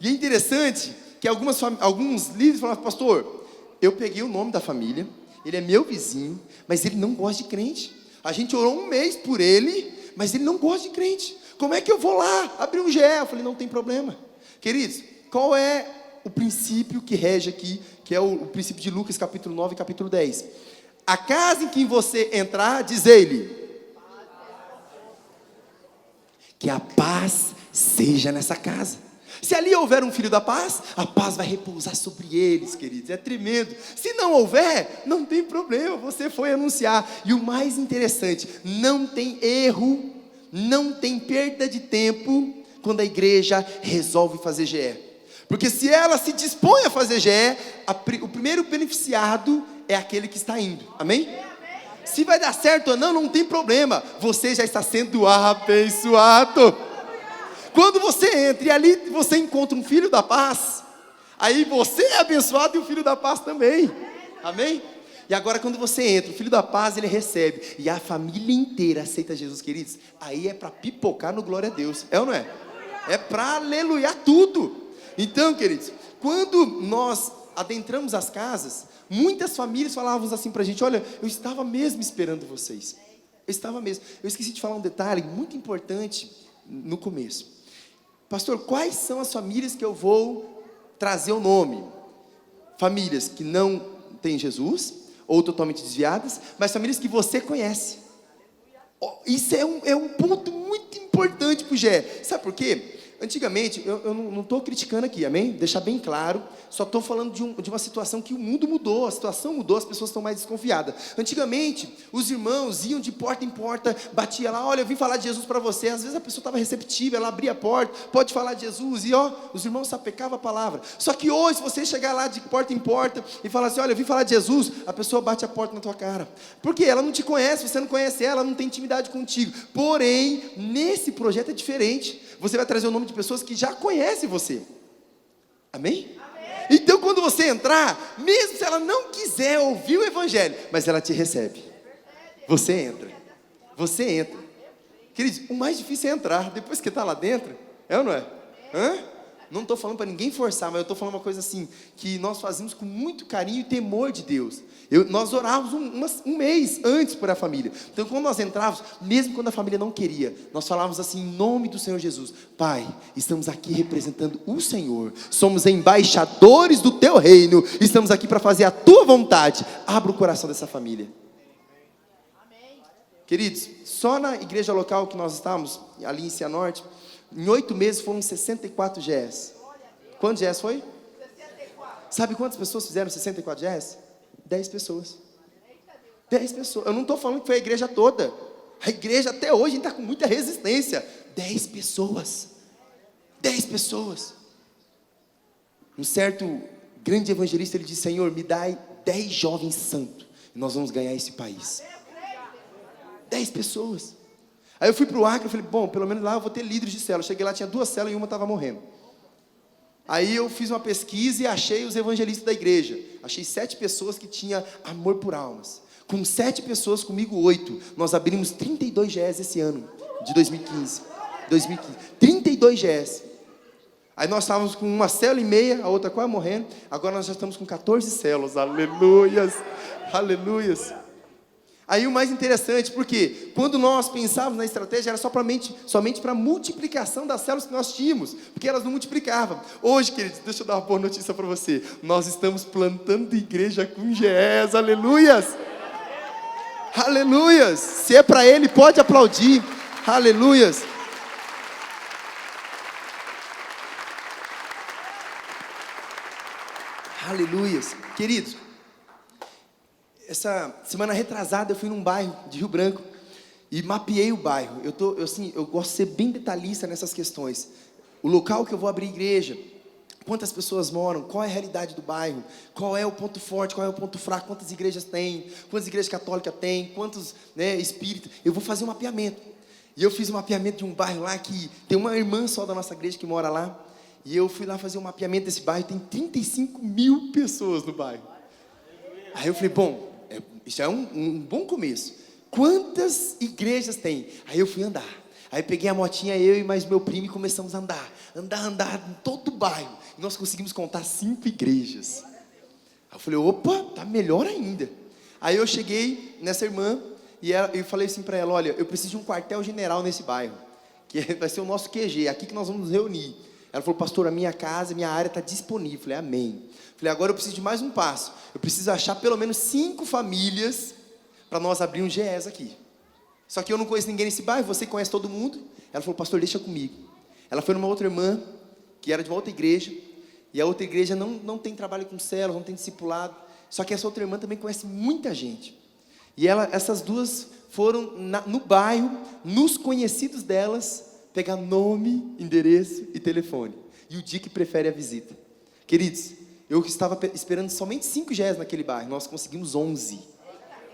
E é interessante que alguns líderes falaram: pastor, eu peguei o nome da família, ele é meu vizinho, mas ele não gosta de crente. A gente orou um mês por ele, mas ele não gosta de crente. Como é que eu vou lá abrir um GE? Eu falei: não tem problema. Queridos, qual é o princípio que rege aqui, que é o princípio de Lucas capítulo 9 e capítulo 10? A casa em que você entrar, diz ele, que a paz seja nessa casa. Se ali houver um filho da paz, a paz vai repousar sobre eles, queridos. É tremendo. Se não houver, não tem problema, você foi anunciar. E o mais interessante, não tem erro, não tem perda de tempo quando a igreja resolve fazer GE. Porque se ela se dispõe a fazer GE, o primeiro beneficiado é aquele que está indo. Amém? Se vai dar certo ou não, não tem problema. Você já está sendo abençoado. Quando você entra e ali você encontra um filho da paz, aí você é abençoado e o filho da paz também. Amém? E agora quando você entra, o filho da paz ele recebe, e a família inteira aceita Jesus, queridos, aí é para pipocar no glória a Deus. É ou não é? É para aleluiar tudo. Então, queridos, quando nós adentramos as casas, muitas famílias falavam assim para a gente: olha, eu estava mesmo esperando vocês. Eu estava mesmo. Eu esqueci de falar um detalhe muito importante no começo. Pastor, quais são as famílias que eu vou trazer o nome? Famílias que não têm Jesus, ou totalmente desviadas, mas famílias que você conhece. Isso é um ponto muito importante para o GE. Sabe por quê? Antigamente, eu não estou criticando aqui, amém? Deixar bem claro, só estou falando de uma situação que o mundo mudou, a situação mudou, as pessoas estão mais desconfiadas. Antigamente, os irmãos iam de porta em porta, batia lá: olha, eu vim falar de Jesus para você. Às vezes a pessoa estava receptiva, ela abria a porta, pode falar de Jesus, e os irmãos sapecavam a palavra. Só que hoje, se você chegar lá de porta em porta e falar assim: olha, eu vim falar de Jesus, a pessoa bate a porta na tua cara. Porque ela não te conhece, você não conhece ela não tem intimidade contigo. Porém, nesse projeto é diferente. Você vai trazer o nome de pessoas que já conhecem você. Amém? Amém? Então quando você entrar, mesmo se ela não quiser ouvir o evangelho, mas ela te recebe. Você entra. Você entra. Queridos, o mais difícil é entrar. Depois que está lá dentro, é ou não é? Hã? Não estou falando para ninguém forçar, mas eu estou falando uma coisa assim, que nós fazemos com muito carinho e temor de Deus. Nós orávamos um mês antes por a família. Então quando nós entrávamos, mesmo quando a família não queria, nós falávamos assim, em nome do Senhor Jesus: Pai, estamos aqui representando o Senhor, somos embaixadores do Teu reino, estamos aqui para fazer a Tua vontade. Abra o coração dessa família. Amém. Queridos, só na igreja local que nós estávamos, ali em Cianorte, em 8 meses foram 64 GEs. Quantos GEs foi? 64. Sabe quantas pessoas fizeram 64 GEs? 10 pessoas. 10 pessoas. Eu não estou falando que foi a igreja toda. A igreja até hoje está com muita resistência. 10 pessoas. 10 pessoas. Um certo grande evangelista, ele disse: Senhor, me dá 10 jovens santos, e nós vamos ganhar esse país. 10 pessoas. Aí eu fui para o Acre, eu falei: bom, pelo menos lá eu vou ter líderes de célula. Cheguei lá, tinha 2 células e uma estava morrendo. Aí eu fiz uma pesquisa e achei os evangelistas da igreja. Achei 7 pessoas que tinham amor por almas. Com 7 pessoas, comigo 8. Nós abrimos 32 GEs esse ano, de 2015. 32 GEs. Aí nós estávamos com uma célula e meia, a outra quase morrendo. Agora nós já estamos com 14 células. Aleluias, aleluias. Aí o mais interessante, porque quando nós pensávamos na estratégia, era somente para a multiplicação das células que nós tínhamos, porque elas não multiplicavam. Hoje, queridos, deixa eu dar uma boa notícia para você: nós estamos plantando igreja com GEs, aleluias, aleluias. Se é para Ele, pode aplaudir, aleluias. Aleluias, queridos. Essa semana retrasada eu fui num bairro de Rio Branco e mapeei o bairro. Eu gosto de ser bem detalhista nessas questões. O local que eu vou abrir igreja, quantas pessoas moram, qual é a realidade do bairro, qual é o ponto forte, qual é o ponto fraco, quantas igrejas tem, quantas igrejas católicas tem, quantos espíritas. Eu vou fazer um mapeamento. E eu fiz um mapeamento de um bairro lá que tem uma irmã só da nossa igreja que mora lá. E eu fui lá fazer um mapeamento desse bairro, tem 35 mil pessoas no bairro. Aí eu falei, bom, isso é um bom começo. Quantas igrejas tem? Aí eu fui andar. Aí peguei a motinha, eu e mais meu primo, e começamos a andar em todo o bairro. E nós conseguimos contar 5 igrejas. Aí eu falei, opa, tá melhor ainda. Aí eu cheguei nessa irmã, e eu falei assim para ela, olha, eu preciso de um quartel-general nesse bairro, que vai ser o nosso QG, aqui que nós vamos nos reunir. Ela falou, pastor, a minha casa, minha área está disponível. Eu falei, amém. Falei, agora eu preciso de mais um passo. Eu preciso achar pelo menos 5 famílias para nós abrir um GES aqui. Só que eu não conheço ninguém nesse bairro, você conhece todo mundo. Ela falou, pastor, deixa comigo. Ela foi numa outra irmã, que era de uma outra igreja, e a outra igreja não tem trabalho com células, não tem discipulado. Só que essa outra irmã também conhece muita gente. E essas duas foram no bairro, nos conhecidos delas, pegar nome, endereço e telefone. E o dia que prefere a visita. Queridos, eu estava esperando somente 5 GES naquele bairro. Nós conseguimos 11.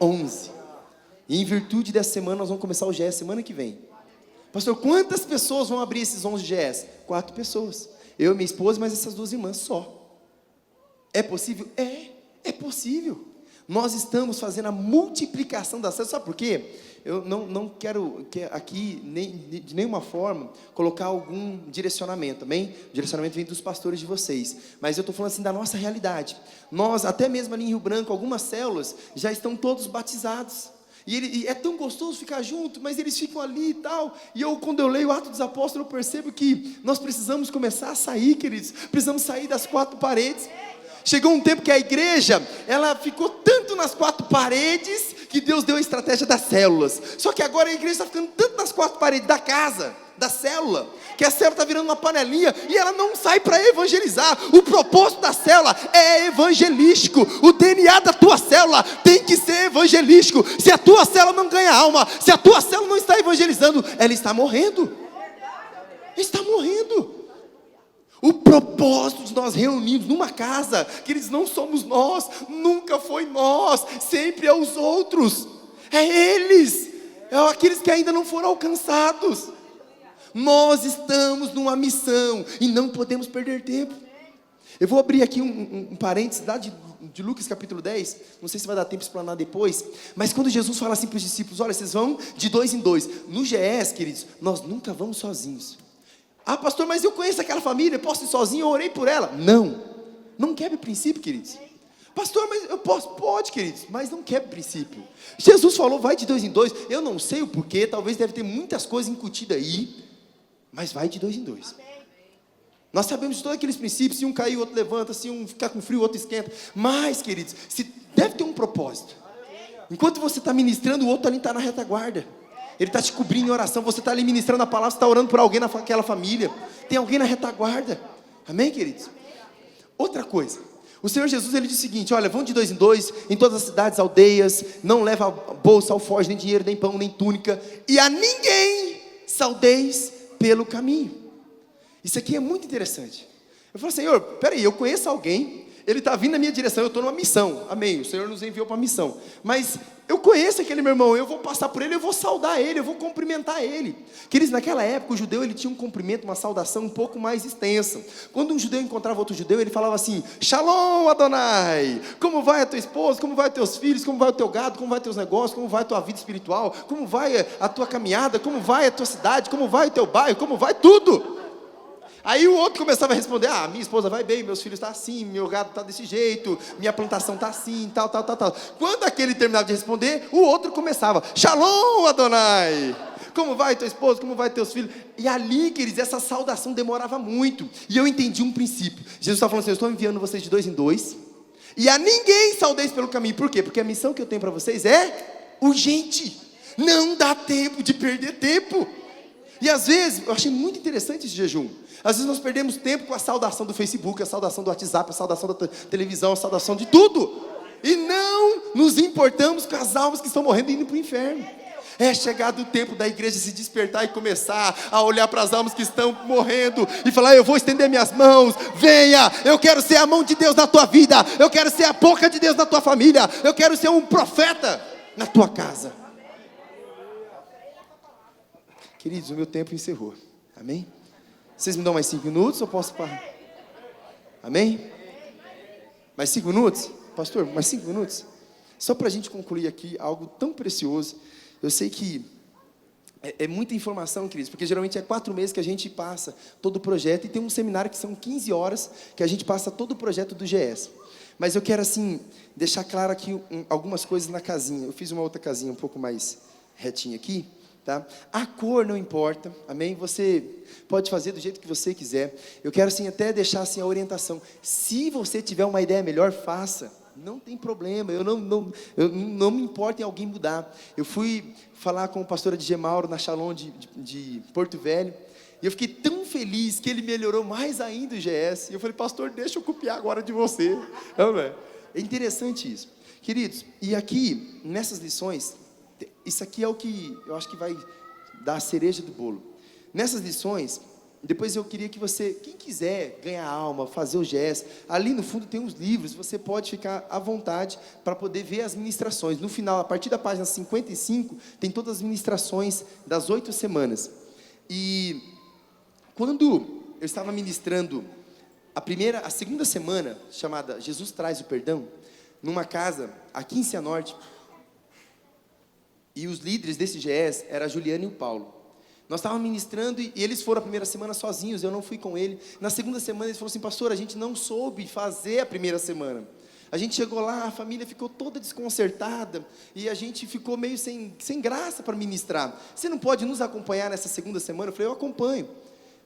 11. E em virtude dessa semana, nós vamos começar o GES semana que vem. Pastor, quantas pessoas vão abrir esses 11 GES? 4 pessoas. Eu e minha esposa, mas essas 2 irmãs só. É possível? É possível. Nós estamos fazendo a multiplicação das células. Sabe por quê? Eu não quero aqui, de nenhuma forma, colocar algum direcionamento, amém? O direcionamento vem dos pastores de vocês. Mas eu estou falando assim da nossa realidade. Nós, até mesmo ali em Rio Branco, algumas células já estão todos batizados. E é tão gostoso ficar junto, mas eles ficam ali e tal. E quando eu leio o Atos dos Apóstolos, eu percebo que nós precisamos começar a sair, queridos. Precisamos sair das 4 paredes. Chegou um tempo que a igreja, ela ficou tanto nas 4 paredes, que Deus deu a estratégia das células. Só que agora a igreja está ficando tanto nas 4 paredes da casa, da célula, que a célula está virando uma panelinha, e ela não sai para evangelizar. O propósito da célula é evangelístico. O DNA da tua célula tem que ser evangelístico. Se a tua célula não ganha alma, se a tua célula não está evangelizando, ela está morrendo. Está morrendo. O propósito de nós reunirmos numa casa, queridos, não somos nós, nunca foi nós, sempre é os outros, é eles, é aqueles que ainda não foram alcançados. Nós estamos numa missão e não podemos perder tempo. Eu vou abrir aqui um parênteses lá de Lucas capítulo 10, não sei se vai dar tempo de explanar depois, mas quando Jesus fala assim para os discípulos, olha, vocês vão de 2 em 2, no GES, queridos, nós nunca vamos sozinhos. Ah, pastor, mas eu conheço aquela família, eu posso ir sozinho, eu orei por ela. Não quebre princípio, queridos. Pastor, mas eu posso? Pode, queridos, mas não quebre princípio. Jesus falou, vai de 2 em 2, eu não sei o porquê, talvez deve ter muitas coisas incutidas aí, mas vai de 2 em 2. Nós sabemos de todos aqueles princípios, se um cair, o outro levanta, se um ficar com frio, o outro esquenta. Mas, queridos, deve ter um propósito. Enquanto você está ministrando, o outro ali está na retaguarda. Ele está te cobrindo em oração, você está ali ministrando a palavra, você está orando por alguém naquela família. Tem alguém na retaguarda. Amém, queridos? Outra coisa, o Senhor Jesus, ele diz o seguinte, olha, vão de 2 em 2, em todas as cidades, aldeias, não leva bolsa, alforje, nem dinheiro, nem pão, nem túnica, e a ninguém saudeis pelo caminho. Isso aqui é muito interessante. Eu falo, Senhor, peraí, eu conheço alguém, ele está vindo na minha direção, eu estou numa missão, amém, o Senhor nos enviou para a missão, mas eu conheço aquele meu irmão, eu vou passar por ele, eu vou saudar ele, eu vou cumprimentar ele. Queridos, naquela época o judeu, ele tinha um cumprimento, uma saudação um pouco mais extensa. Quando um judeu encontrava outro judeu, ele falava assim, Shalom Adonai, como vai a tua esposa, como vai os teus filhos, como vai o teu gado, como vai os teus negócios, como vai a tua vida espiritual, como vai a tua caminhada, como vai a tua cidade, como vai o teu bairro, como vai tudo. Aí o outro começava a responder, minha esposa vai bem, meus filhos estão assim, meu gado está desse jeito, minha plantação está assim, tal. Quando aquele terminava de responder, o outro começava, Shalom Adonai, como vai tua esposa, como vai teus filhos? E ali, queridos, essa saudação demorava muito, e eu entendi um princípio. Jesus está falando assim, eu estou enviando vocês de 2 em 2, e a ninguém saudeis pelo caminho. Por quê? Porque a missão que eu tenho para vocês é urgente, não dá tempo de perder tempo. E às vezes, eu achei muito interessante esse jejum. Às vezes nós perdemos tempo com a saudação do Facebook, a saudação do WhatsApp, a saudação da televisão, a saudação de tudo. E não nos importamos com as almas que estão morrendo e indo para o inferno. É chegado o tempo da igreja se despertar e começar a olhar para as almas que estão morrendo e falar, eu vou estender minhas mãos, venha, eu quero ser a mão de Deus na tua vida, eu quero ser a boca de Deus na tua família, eu quero ser um profeta na tua casa. Queridos, o meu tempo encerrou, amém? Vocês me dão mais 5 minutos ou posso parar? Amém? Mais 5 minutos? Pastor, mais 5 minutos? Só para a gente concluir aqui algo tão precioso. Eu sei que é muita informação, queridos, porque geralmente é 4 meses que a gente passa todo o projeto, e tem um seminário que são 15 horas, que a gente passa todo o projeto do GS. Mas eu quero, assim, deixar claro aqui algumas coisas na casinha. Eu fiz uma outra casinha um pouco mais retinha aqui, tá? A cor não importa, amém? Você pode fazer do jeito que você quiser. Eu quero, assim, até deixar, assim, a orientação. Se você tiver uma ideia melhor, faça. Não tem problema, eu não me importo em alguém mudar. Eu fui falar com o pastor Adjê Mauro na Shalom de Porto Velho, e eu fiquei tão feliz que ele melhorou mais ainda o GS. E eu falei, pastor, deixa eu copiar agora de você. É interessante isso, queridos. E aqui, nessas lições, isso aqui é o que eu acho que vai dar a cereja do bolo. Nessas lições, depois eu queria que você, quem quiser ganhar alma, fazer o GS, ali no fundo tem uns livros, você pode ficar à vontade para poder ver as ministrações. No final, a partir da página 55, tem todas as ministrações das 8 semanas. E quando eu estava ministrando a segunda semana, chamada Jesus Traz o Perdão, numa casa aqui em Cianorte, e os líderes desse GS eram a Juliana e o Paulo. Nós estávamos ministrando e eles foram a primeira semana sozinhos, eu não fui com ele. Na segunda semana eles falaram assim, pastor, a gente não soube fazer a primeira semana. A gente chegou lá, a família ficou toda desconcertada, e a gente ficou meio sem graça para ministrar. Você não pode nos acompanhar nessa segunda semana? Eu falei, eu acompanho.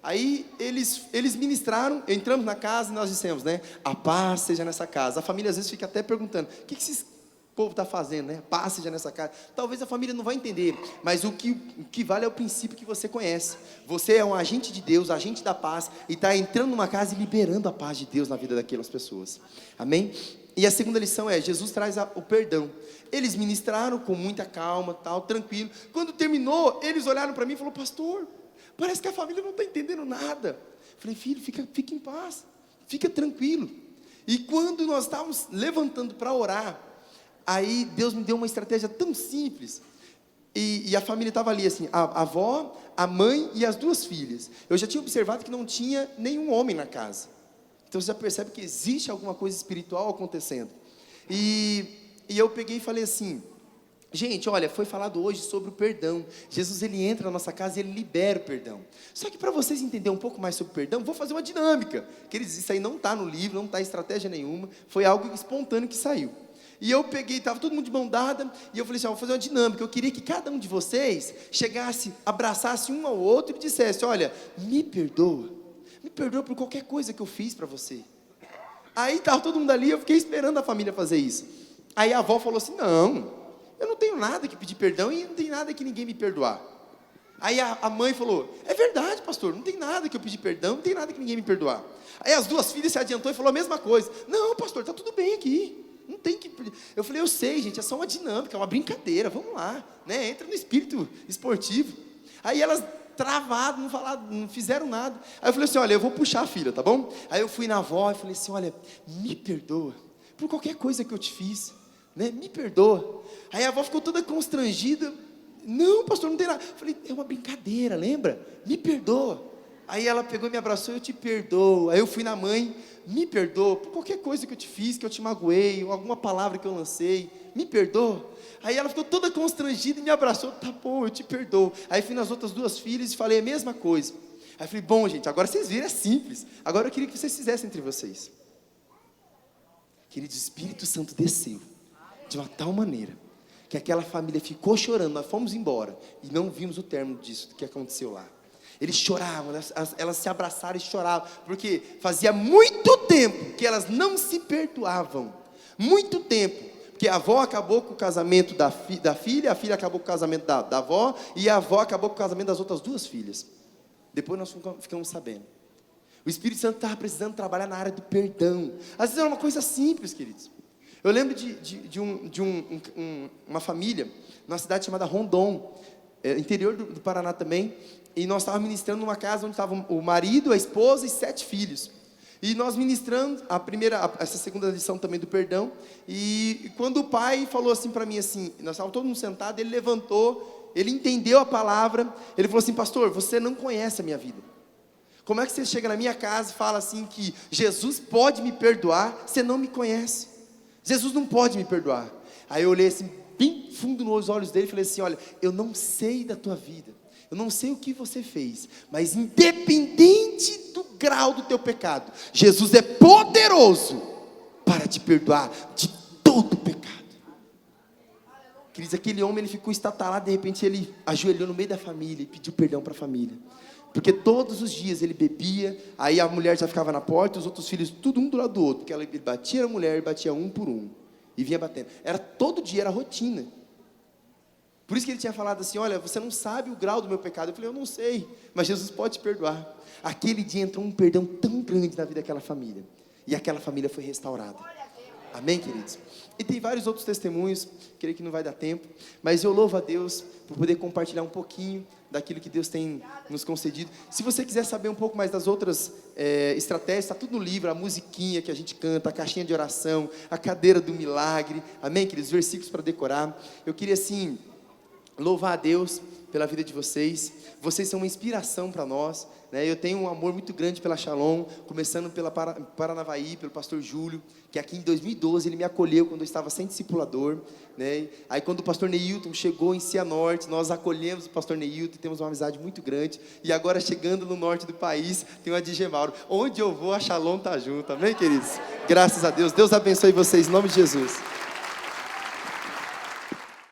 Aí eles ministraram, entramos na casa e nós dissemos, né, a paz seja nessa casa. A família às vezes fica até perguntando, o que esses povo está fazendo, né? Paz seja nessa casa. Talvez a família não vai entender, mas o que vale é o princípio que você conhece. Você é um agente de Deus, agente da paz, e está entrando numa casa e liberando a paz de Deus na vida daquelas pessoas. Amém? E a segunda lição é, Jesus traz o perdão. Eles ministraram com muita calma, tal, tranquilo. Quando terminou, eles olharam para mim e falaram, pastor, parece que a família não está entendendo nada. Eu falei, filho, fica em paz, fica tranquilo. E quando nós estávamos levantando para orar, aí Deus me deu uma estratégia tão simples, e a família estava ali assim, a avó, a mãe e as 2 filhas. Eu já tinha observado que não tinha nenhum homem na casa, então você já percebe que existe alguma coisa espiritual acontecendo, e eu peguei e falei assim, gente, olha, foi falado hoje sobre o perdão. Jesus, ele entra na nossa casa e ele libera o perdão. Só que para vocês entenderem um pouco mais sobre o perdão, vou fazer uma dinâmica, queridos, isso aí não está no livro, não está em estratégia nenhuma, foi algo espontâneo que saiu. E eu peguei, estava todo mundo de mão dada, e eu falei assim, vou fazer uma dinâmica, eu queria que cada um de vocês chegasse, abraçasse um ao outro e dissesse, olha, me perdoa por qualquer coisa que eu fiz para você. Aí estava todo mundo ali, eu fiquei esperando a família fazer isso. Aí a avó falou assim, não, eu não tenho nada que pedir perdão, e não tem nada que ninguém me perdoar. Aí a mãe falou, é verdade, pastor, não tem nada que eu pedir perdão, não tem nada que ninguém me perdoar. Aí as 2 filhas se adiantou e falou a mesma coisa, não, pastor, está tudo bem aqui. Não tem que... Eu falei, eu sei, gente, é só uma dinâmica, é uma brincadeira, vamos lá, né? Entra no espírito esportivo. Aí elas travadas, não falaram, não fizeram nada. Aí eu falei assim, olha, eu vou puxar a filha, tá bom? Aí eu fui na avó e falei assim, olha, me perdoa por qualquer coisa que eu te fiz, né? Me perdoa. Aí a avó ficou toda constrangida, não, pastor, não tem nada. Eu falei, é uma brincadeira, lembra? Me perdoa. Aí ela pegou e me abraçou, eu te perdoo. Aí eu fui na mãe, me perdoa por qualquer coisa que eu te fiz, que eu te magoei, ou alguma palavra que eu lancei, me perdoa. Aí ela ficou toda constrangida e me abraçou, tá bom, eu te perdoo. Aí fui nas outras 2 filhas e falei a mesma coisa. Aí eu falei, bom, gente, agora vocês viram, é simples. Agora eu queria que vocês fizessem entre vocês. Queridos, o Espírito Santo desceu de uma tal maneira que aquela família ficou chorando. Nós fomos embora e não vimos o término disso, do que aconteceu lá. Eles choravam, elas se abraçaram e choravam, porque fazia muito tempo que elas não se perdoavam, muito tempo, porque a avó acabou com o casamento da filha, a filha acabou com o casamento da avó, e a avó acabou com o casamento das outras 2 filhas, depois nós ficamos sabendo, o Espírito Santo estava precisando trabalhar na área do perdão, às vezes era uma coisa simples, queridos. Eu lembro de uma família, numa cidade chamada Rondon, interior do Paraná também, e nós estávamos ministrando numa casa onde estavam o marido, a esposa e 7 filhos. E nós ministramos essa segunda lição também do perdão. E quando o pai falou assim para mim, assim, nós estávamos todo mundo sentado, ele levantou, ele entendeu a palavra, ele falou assim, pastor, você não conhece a minha vida. Como é que você chega na minha casa e fala assim que Jesus pode me perdoar? Você não me conhece. Jesus não pode me perdoar. Aí eu olhei assim, bem fundo nos olhos dele e falei assim: olha, eu não sei da tua vida, eu não sei o que você fez, mas independente do grau do teu pecado, Jesus é poderoso para te perdoar de todo o pecado. Queridos, aquele homem, ele ficou estatalado, de repente ele ajoelhou no meio da família e pediu perdão para a família. Porque todos os dias ele bebia, aí a mulher já ficava na porta, os outros filhos, tudo um do lado do outro, porque ele batia a mulher, batia um por um, e vinha batendo. Era todo dia, era rotina. Por isso que ele tinha falado assim: olha, você não sabe o grau do meu pecado. Eu falei: eu não sei, mas Jesus pode te perdoar. Aquele dia entrou um perdão tão grande na vida daquela família, e aquela família foi restaurada. Amém, queridos? E tem vários outros testemunhos, creio que não vai dar tempo, mas eu louvo a Deus por poder compartilhar um pouquinho daquilo que Deus tem nos concedido. Se você quiser saber um pouco mais das outras estratégias, está tudo no livro, a musiquinha que a gente canta, a caixinha de oração, a cadeira do milagre, amém, queridos? Versículos para decorar. Eu queria assim louvar a Deus pela vida de vocês. Vocês são uma inspiração para nós, né? Eu tenho um amor muito grande pela Shalom, começando pela Paranavaí, pelo pastor Júlio, que aqui em 2012 ele me acolheu quando eu estava sem discipulador, né? Aí quando o pastor Neilton chegou em Cianorte, nós acolhemos o pastor Neilton e temos uma amizade muito grande. E agora chegando no norte do país, tem o Adigemauro. Onde eu vou, a Shalom está junto, amém, queridos? Graças a Deus. Deus abençoe vocês, em nome de Jesus.